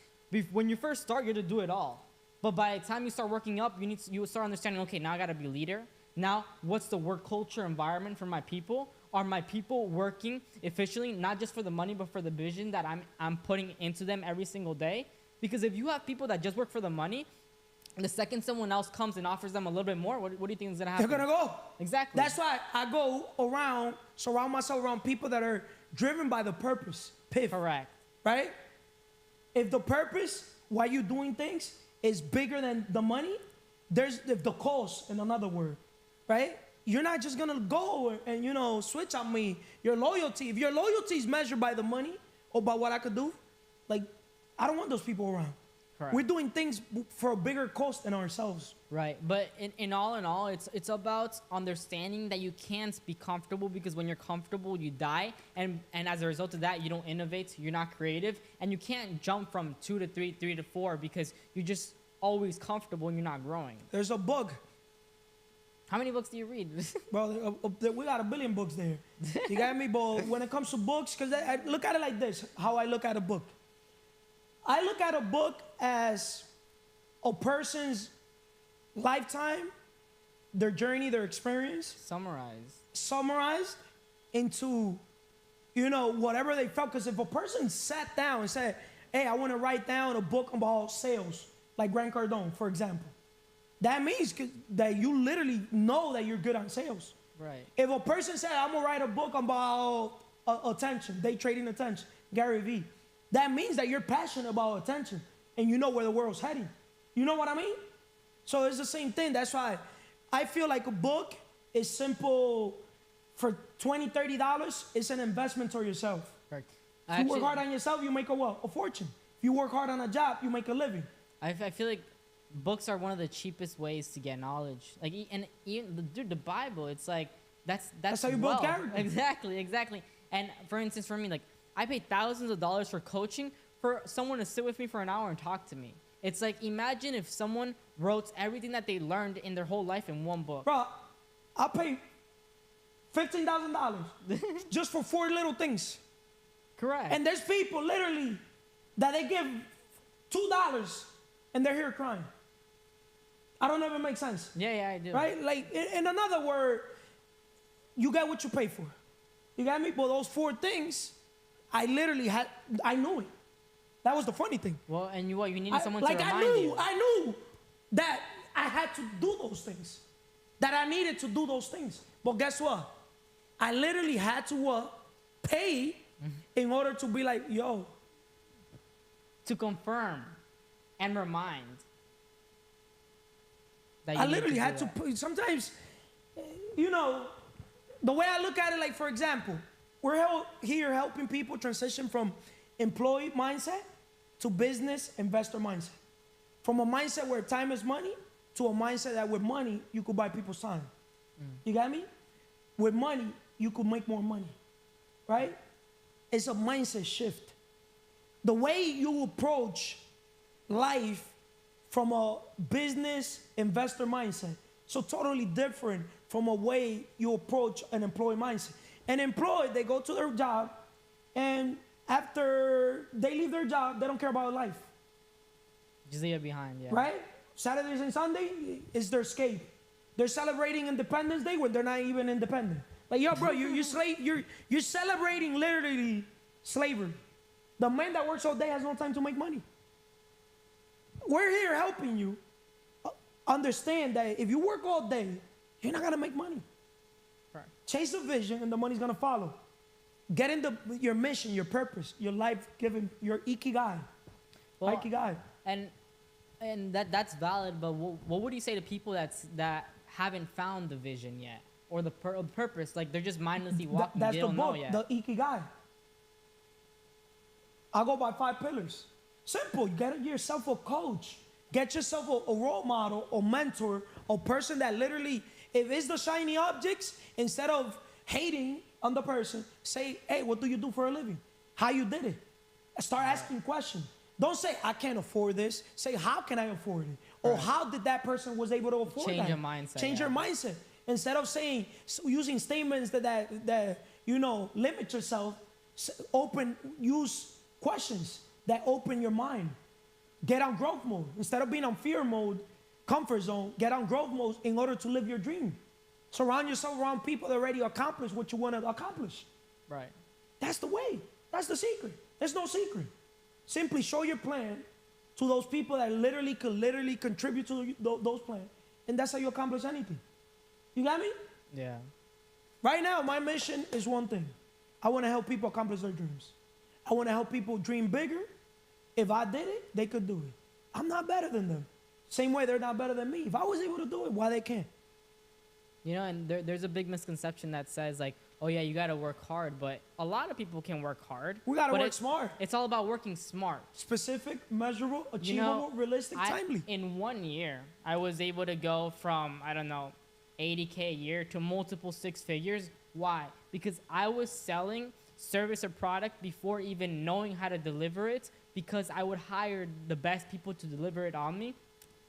when you first start, you have to do it all. But by the time you start working up, you start understanding, okay, now I got to be a leader. Now, what's the work culture environment for my people? Are my people working efficiently, not just for the money, but for the vision that I'm putting into them every single day? Because if you have people that just work for the money, the second someone else comes and offers them a little bit more, what do you think is going to happen? They're going to go. Exactly. That's why I go surround myself around people that are driven by the purpose, piff. Correct. Right? If the purpose, why you doing things, is bigger than the money, if the cost, in another word, right? You're not just gonna go and switch on me. Your loyalty, if your loyalty is measured by the money or by what I could do, like, I don't want those people around. Correct. We're doing things for a bigger cost than ourselves. Right, but in all, it's about understanding that you can't be comfortable, because when you're comfortable, you die, and as a result of that, you don't innovate, you're not creative, and you can't jump from 2 to 3, 3 to 4, because you're just always comfortable and you're not growing. There's a bug. How many books do you read? Bro, we got 1 billion books there. You got me? But when it comes to books, because I look at it like this, how I look at a book. I look at a book as a person's lifetime, their journey, their experience. Summarized into, whatever they felt. Because if a person sat down and said, hey, I want to write down a book about sales, like Grant Cardone, for example, that means that you literally know that you're good on sales. Right. If a person said, I'm going to write a book about attention, day trading attention, Gary Vee, that means that you're passionate about attention and you know where the world's heading. You know what I mean? So it's the same thing. That's why I feel like a book is simple. For $20, $30, it's an investment to yourself. Right. If you work hard on yourself, you make a fortune. If you work hard on a job, you make a living. I feel like books are one of the cheapest ways to get knowledge. Like, and even the Bible, it's like that's how you build character. Exactly. And for instance, for me, like, I paid thousands of dollars for coaching for someone to sit with me for an hour and talk to me. It's like, imagine if someone wrote everything that they learned in their whole life in one book. Bro, I'll pay $15,000 just for 4 little things. Correct. And there's people literally that they give $2 and they're here crying. I don't ever make sense. Yeah, I do. Right? Like, in another word, you get what you pay for. You got me? But those 4 things, I knew it. That was the funny thing. Well, and you needed someone to remind you. I knew that I had to do those things. That I needed to do those things. But guess what? I literally had to pay in order to be like, yo. To confirm and remind. I literally had to put, sometimes, the way I look at it, like, for example, we're here helping people transition from employee mindset to business investor mindset. From a mindset where time is money to a mindset that with money, you could buy people's time. You got me? With money, you could make more money, right? It's a mindset shift. The way you approach life from a business investor mindset, so totally different from a way you approach an employee mindset. An employee, they go to their job, and after they leave their job, they don't care about life. Just leave it behind, yeah. Right? Saturdays and Sunday is their escape. They're celebrating Independence Day when they're not even independent. Like, yo, bro, you're celebrating literally slavery. The man that works all day has no time to make money. We're here helping you understand that if you work all day, you're not gonna make money. Right. Chase the vision and the money's gonna follow. Get into your mission, your purpose, your life-giving, your ikigai. Well, ikigai. And that's valid, but what would you say to people that haven't found the vision yet, or the purpose? Like, they're just mindlessly walking. That's they the don't book, know yet. the ikigai. I go by 5 pillars. Simple. Get yourself a coach. Get yourself a role model or mentor, a person that literally, if it's the shiny objects, instead of hating on the person, say, hey, what do you do for a living? How you did it? Start asking questions. Don't say, I can't afford this. Say, how can I afford it? Or how did that person was able to afford that? Change your mindset. Change your mindset. Instead of saying, using statements that limit yourself, use questions that open your mind. Get on growth mode. Instead of being on fear mode, comfort zone, get on growth mode in order to live your dream. Surround yourself around people that already accomplished what you want to accomplish. Right. That's the way. That's the secret. There's no secret. Simply show your plan to those people that could contribute to those plans. And that's how you accomplish anything. You got me? Yeah. Right now, my mission is one thing. I want to help people accomplish their dreams. I want to help people dream bigger. If I did it, they could do it. I'm not better than them. Same way they're not better than me. If I was able to do it, why they can't? You know, and there's a big misconception that says like, oh yeah, you gotta work hard, but a lot of people can work hard. We gotta but work smart. It's all about working smart. Specific, measurable, achievable, You know, realistic, timely. In 1 year, I was able to go from, I don't know, 80K a year to multiple six figures. Why? Because I was selling service or product before even knowing how to deliver it, because I would hire the best people to deliver it on me,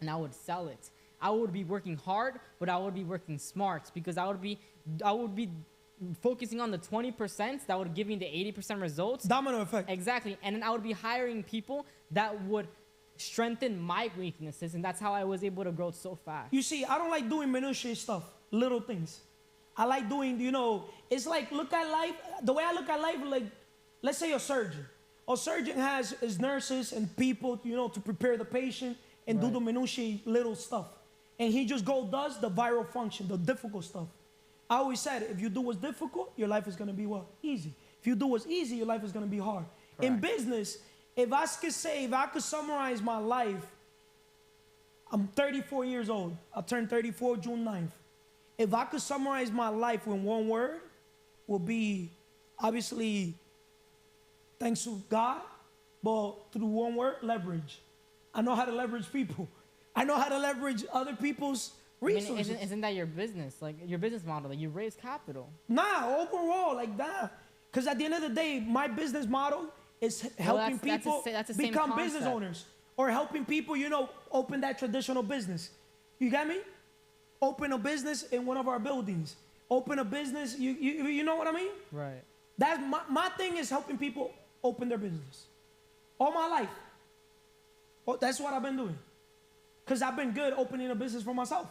and I would sell it. I would be working hard, but I would be working smart, because I would be focusing on the 20% that would give me the 80% results. Domino effect. Exactly. And then I would be hiring people that would strengthen my weaknesses, and that's how I was able to grow so fast. You see, I don't like doing minutiae stuff, little things. I like doing, it's like, look at life, the way I look at life, like, let's say a surgeon. A surgeon has his nurses and people, to prepare the patient and do the minutiae little stuff. And he just does the viral function, the difficult stuff. I always said, if you do what's difficult, your life is going to be what? Easy. If you do what's easy, your life is going to be hard. Correct. In business, if I could summarize my life, I'm 34 years old. I'll turn 34 June 9th. If I could summarize my life in one word, will be obviously thanks to God, but through one word, leverage. I know how to leverage people. I know how to leverage other people's resources. I mean, isn't that your business? Like your business model, like you raise capital. Nah, overall, like that. Because at the end of the day, my business model is helping people become business owners, or helping people, open that traditional business. You get me? Open a business in one of our buildings. Open a business, you know what I mean? Right. That's my thing, is helping people open their business. All my life. That's what I've been doing. Because I've been good opening a business for myself.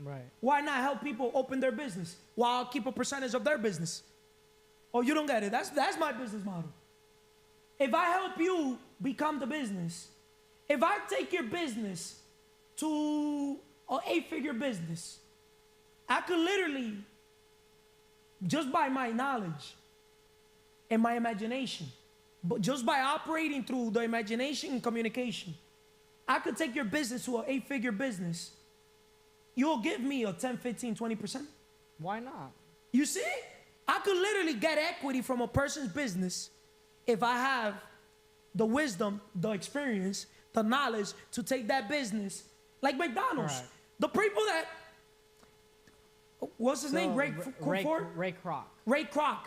Right. Why not help people open their business while I'll keep a percentage of their business? Oh, you don't get it. That's my business model. If I help you become the business, if I take your business to an 8-figure business, I could literally, just by my knowledge and my imagination, but just by operating through the imagination and communication, I could take your business to an 8-figure business. You'll give me a 10, 15, 20%. Why not? You see? I could literally get equity from a person's business if I have the wisdom, the experience, the knowledge to take that business. Like McDonald's. Right. The people that, what's his name? Ray Kroc. Ray Kroc.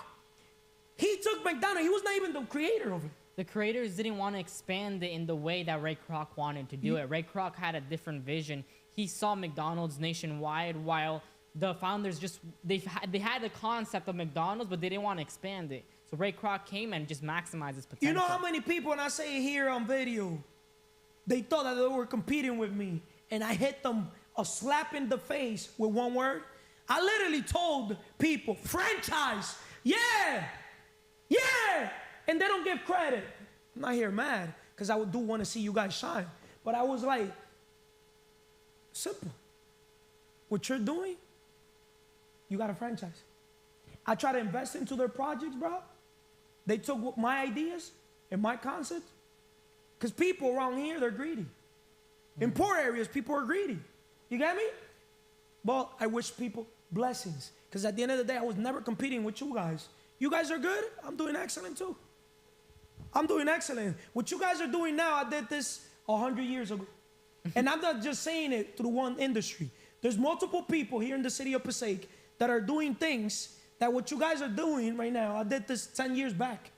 He took McDonald's. He was not even the creator of it. The creators didn't want to expand it in the way that Ray Kroc wanted to do it. Ray Kroc had a different vision. He saw McDonald's nationwide, while the founders they had the concept of McDonald's, but they didn't want to expand it. So Ray Kroc came and just maximized his potential. You know how many people, and I say it here on video, they thought that they were competing with me, and I hit them a slap in the face with one word? I literally told people, franchise, yeah, and they don't give credit. I'm not here mad, because I do want to see you guys shine. But I was like, simple. What you're doing, you got a franchise. I try to invest into their projects, bro. They took my ideas and my concepts. Because people around here, they're greedy. In poor areas, people are greedy. You get me? Well, I wish people blessings. Because at the end of the day, I was never competing with you guys. You guys are good. I'm doing excellent too. I'm doing excellent. What you guys are doing now, I did this 100 years ago. And I'm not just saying it through one industry. There's multiple people here in the city of Passaic that are doing things that what you guys are doing right now, I did this 10 years back.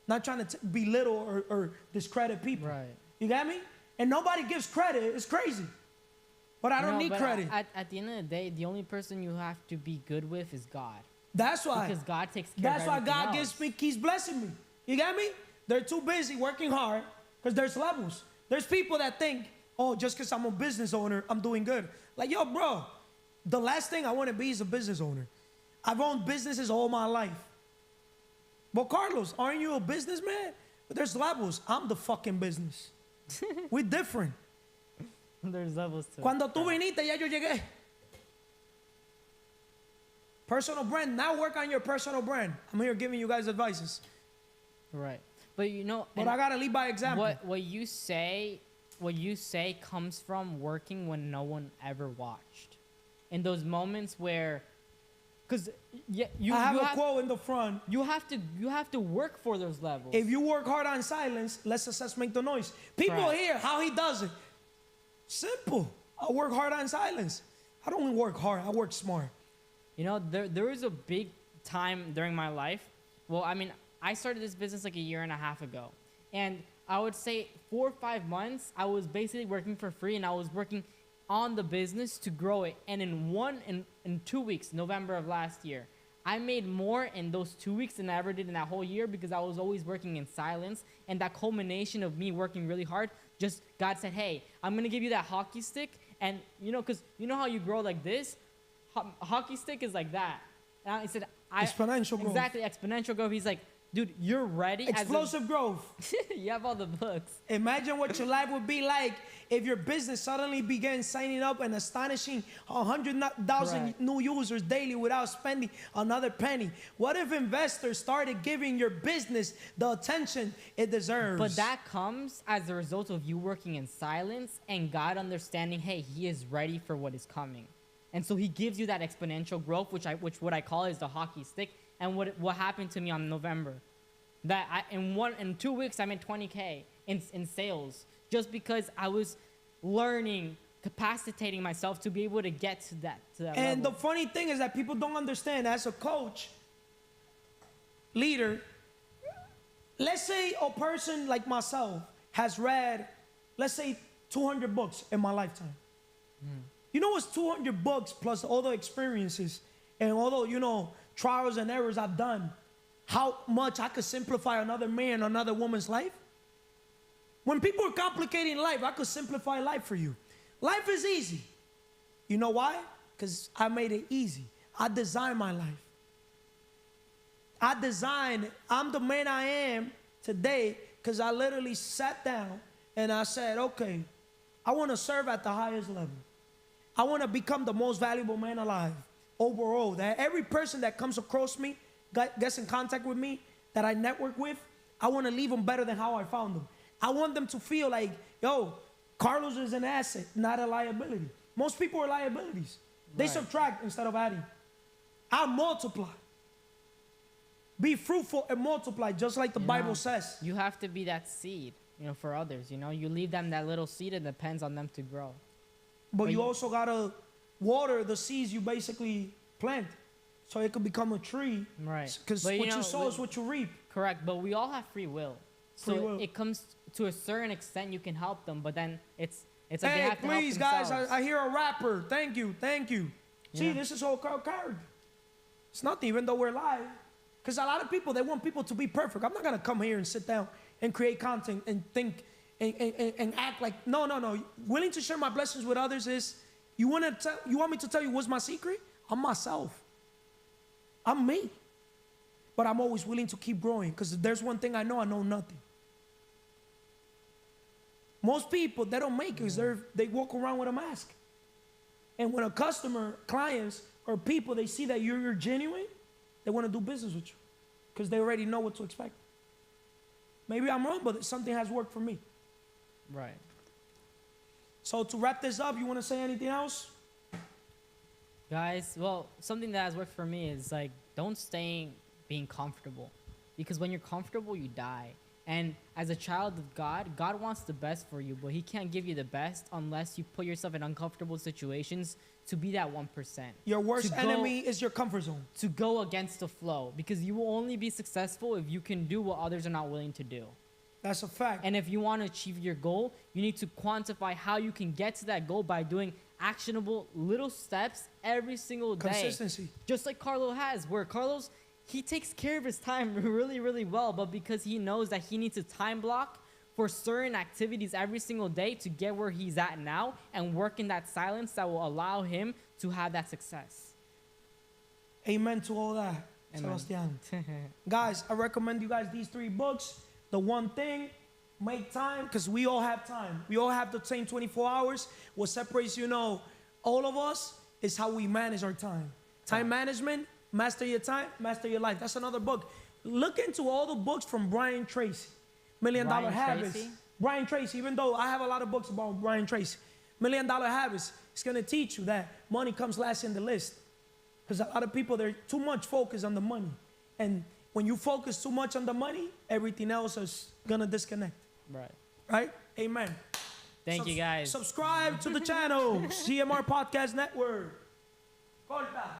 Not trying to belittle or discredit people. Right. You got me? And nobody gives credit. It's crazy. But I don't need credit. At the end of the day, the only person you have to be good with is God. That's why. Because God takes care of everything God else. keeps blessing me. You get me? They're too busy working hard because there's levels. There's people that think, oh, just because I'm a business owner, I'm doing good. Like, yo, bro, the last thing I want to be is a business owner. I've owned businesses all my life. But Carlos, aren't you a businessman? But there's levels. I'm the fucking business. We're different. There's levels to Cuando tú viniste, ya yo llegué. Personal brand. Now work on your personal brand. I'm here giving you guys advices. Right. But you know, But I gotta lead by example. what you say comes from working when no one ever watched. In those moments where, because you I have you a quote in the front. You have to work for those levels. If you work hard on silence, let success make the noise. People Right. hear how he does it. Simple. I work hard on silence. I don't work hard. I work smart. You know, there was a big time during my life. Well, I mean, I started this business like a year and a half ago. And I would say 4 or 5 months, I was basically working for free, and I was working on the business to grow it. And in 2 weeks, November of last year, I made more in those 2 weeks than I ever did in that whole year, because I was always working in silence. And that culmination of me working really hard, just God said, hey, I'm going to give you that hockey stick. And, you know, because you know how you grow like this? A hockey stick is like that. And he said, Exponential growth. Exactly, exponential growth. He's like, dude, you're ready. Explosive growth. You have all the books. Imagine what your life would be like if your business suddenly began signing up an astonishing 100,000 Right. new users daily without spending another penny. What if investors started giving your business the attention it deserves? But that comes as a result of you working in silence and God understanding, hey, he is ready for what is coming. And so he gives you that exponential growth, which what I call is the hockey stick. And what happened to me on November, that in 2 weeks I made 20K in sales, just because I was learning, capacitating myself to be able to get to that And level. the funny thing is that people don't understand, as a coach, leader, let's say a person like myself has read, let's say 200 books in my lifetime. You know what's 200 books plus all the experiences and all the, you know, trials and errors I've done, how much I could simplify another man, another woman's life? When people are complicating life, I could simplify life for you. Life is easy. You know why? Because I made it easy. I designed my life. I'm the man I am today because I literally sat down and I said, okay, I want to serve at the highest level. I want to become the most valuable man alive overall. That every person that comes across me, gets in contact with me, that I network with, I want to leave them better than how I found them. I want them to feel like, yo, Carlos is an asset, not a liability. Most people are liabilities. They Right. subtract instead of adding. I multiply. Be fruitful and multiply, just like the Bible says. You have to be that seed, you know, for others. You know, you leave them that little seed, it depends on them to grow. But you also gotta water the seeds you basically plant, so it could become a tree. Right. Because But, what you know, you sow is what you reap. Correct, but we all have free will. So Free will. it comes to a certain extent you can help them, but then it's like they Hey, have to help please, guys, themselves. I hear a rapper. Thank you. See, Yeah. this is all character. It's nothing, even though we're live. Because a lot of people, they want people to be perfect. I'm not gonna come here and sit down and create content and think and act like, no. Willing to share my blessings with others is, you want me to tell you what's my secret? I'm myself. I'm me. But I'm always willing to keep growing, because if there's one thing I know nothing. Most people, they don't make it because they walk around with a mask. And when a customer, clients, or people, they see that you're genuine, they want to do business with you because they already know what to expect. Maybe I'm wrong, but something has worked for me. Right. So to wrap this up, you want to say anything else? Guys, well, something that has worked for me is like, don't stay being comfortable, because when you're comfortable, you die. And as a child of God, God wants the best for you, but he can't give you the best unless you put yourself in uncomfortable situations to be that 1%. Your worst enemy is your comfort zone. To go against the flow, because you will only be successful if you can do what others are not willing to do. That's a fact. And if you want to achieve your goal, you need to quantify how you can get to that goal by doing actionable little steps every single day. Consistency. Just like Carlo has, where Carlos, he takes care of his time really, really well, but because he knows that he needs a time block for certain activities every single day to get where he's at now and work in that silence that will allow him to have that success. Amen to all that, Amen. Sebastian. Guys, I recommend you guys these 3 books. The One Thing, make time, because we all have time. We all have the same 24 hours. What separates, all of us is how we manage our time. Time management, master your time, master your life. That's another book. Look into all the books from Brian Tracy. Million Dollar Brian Habits. Tracy. Brian Tracy, even though I have a lot of books about Brian Tracy. Million Dollar Habits is going to teach you that money comes last in the list. Because a lot of people, they're too much focused on the money. And when you focus too much on the money, everything else is going to disconnect. Right. Right? Amen. Thank you, guys. Subscribe to the channel, CMR Podcast Network. Corta.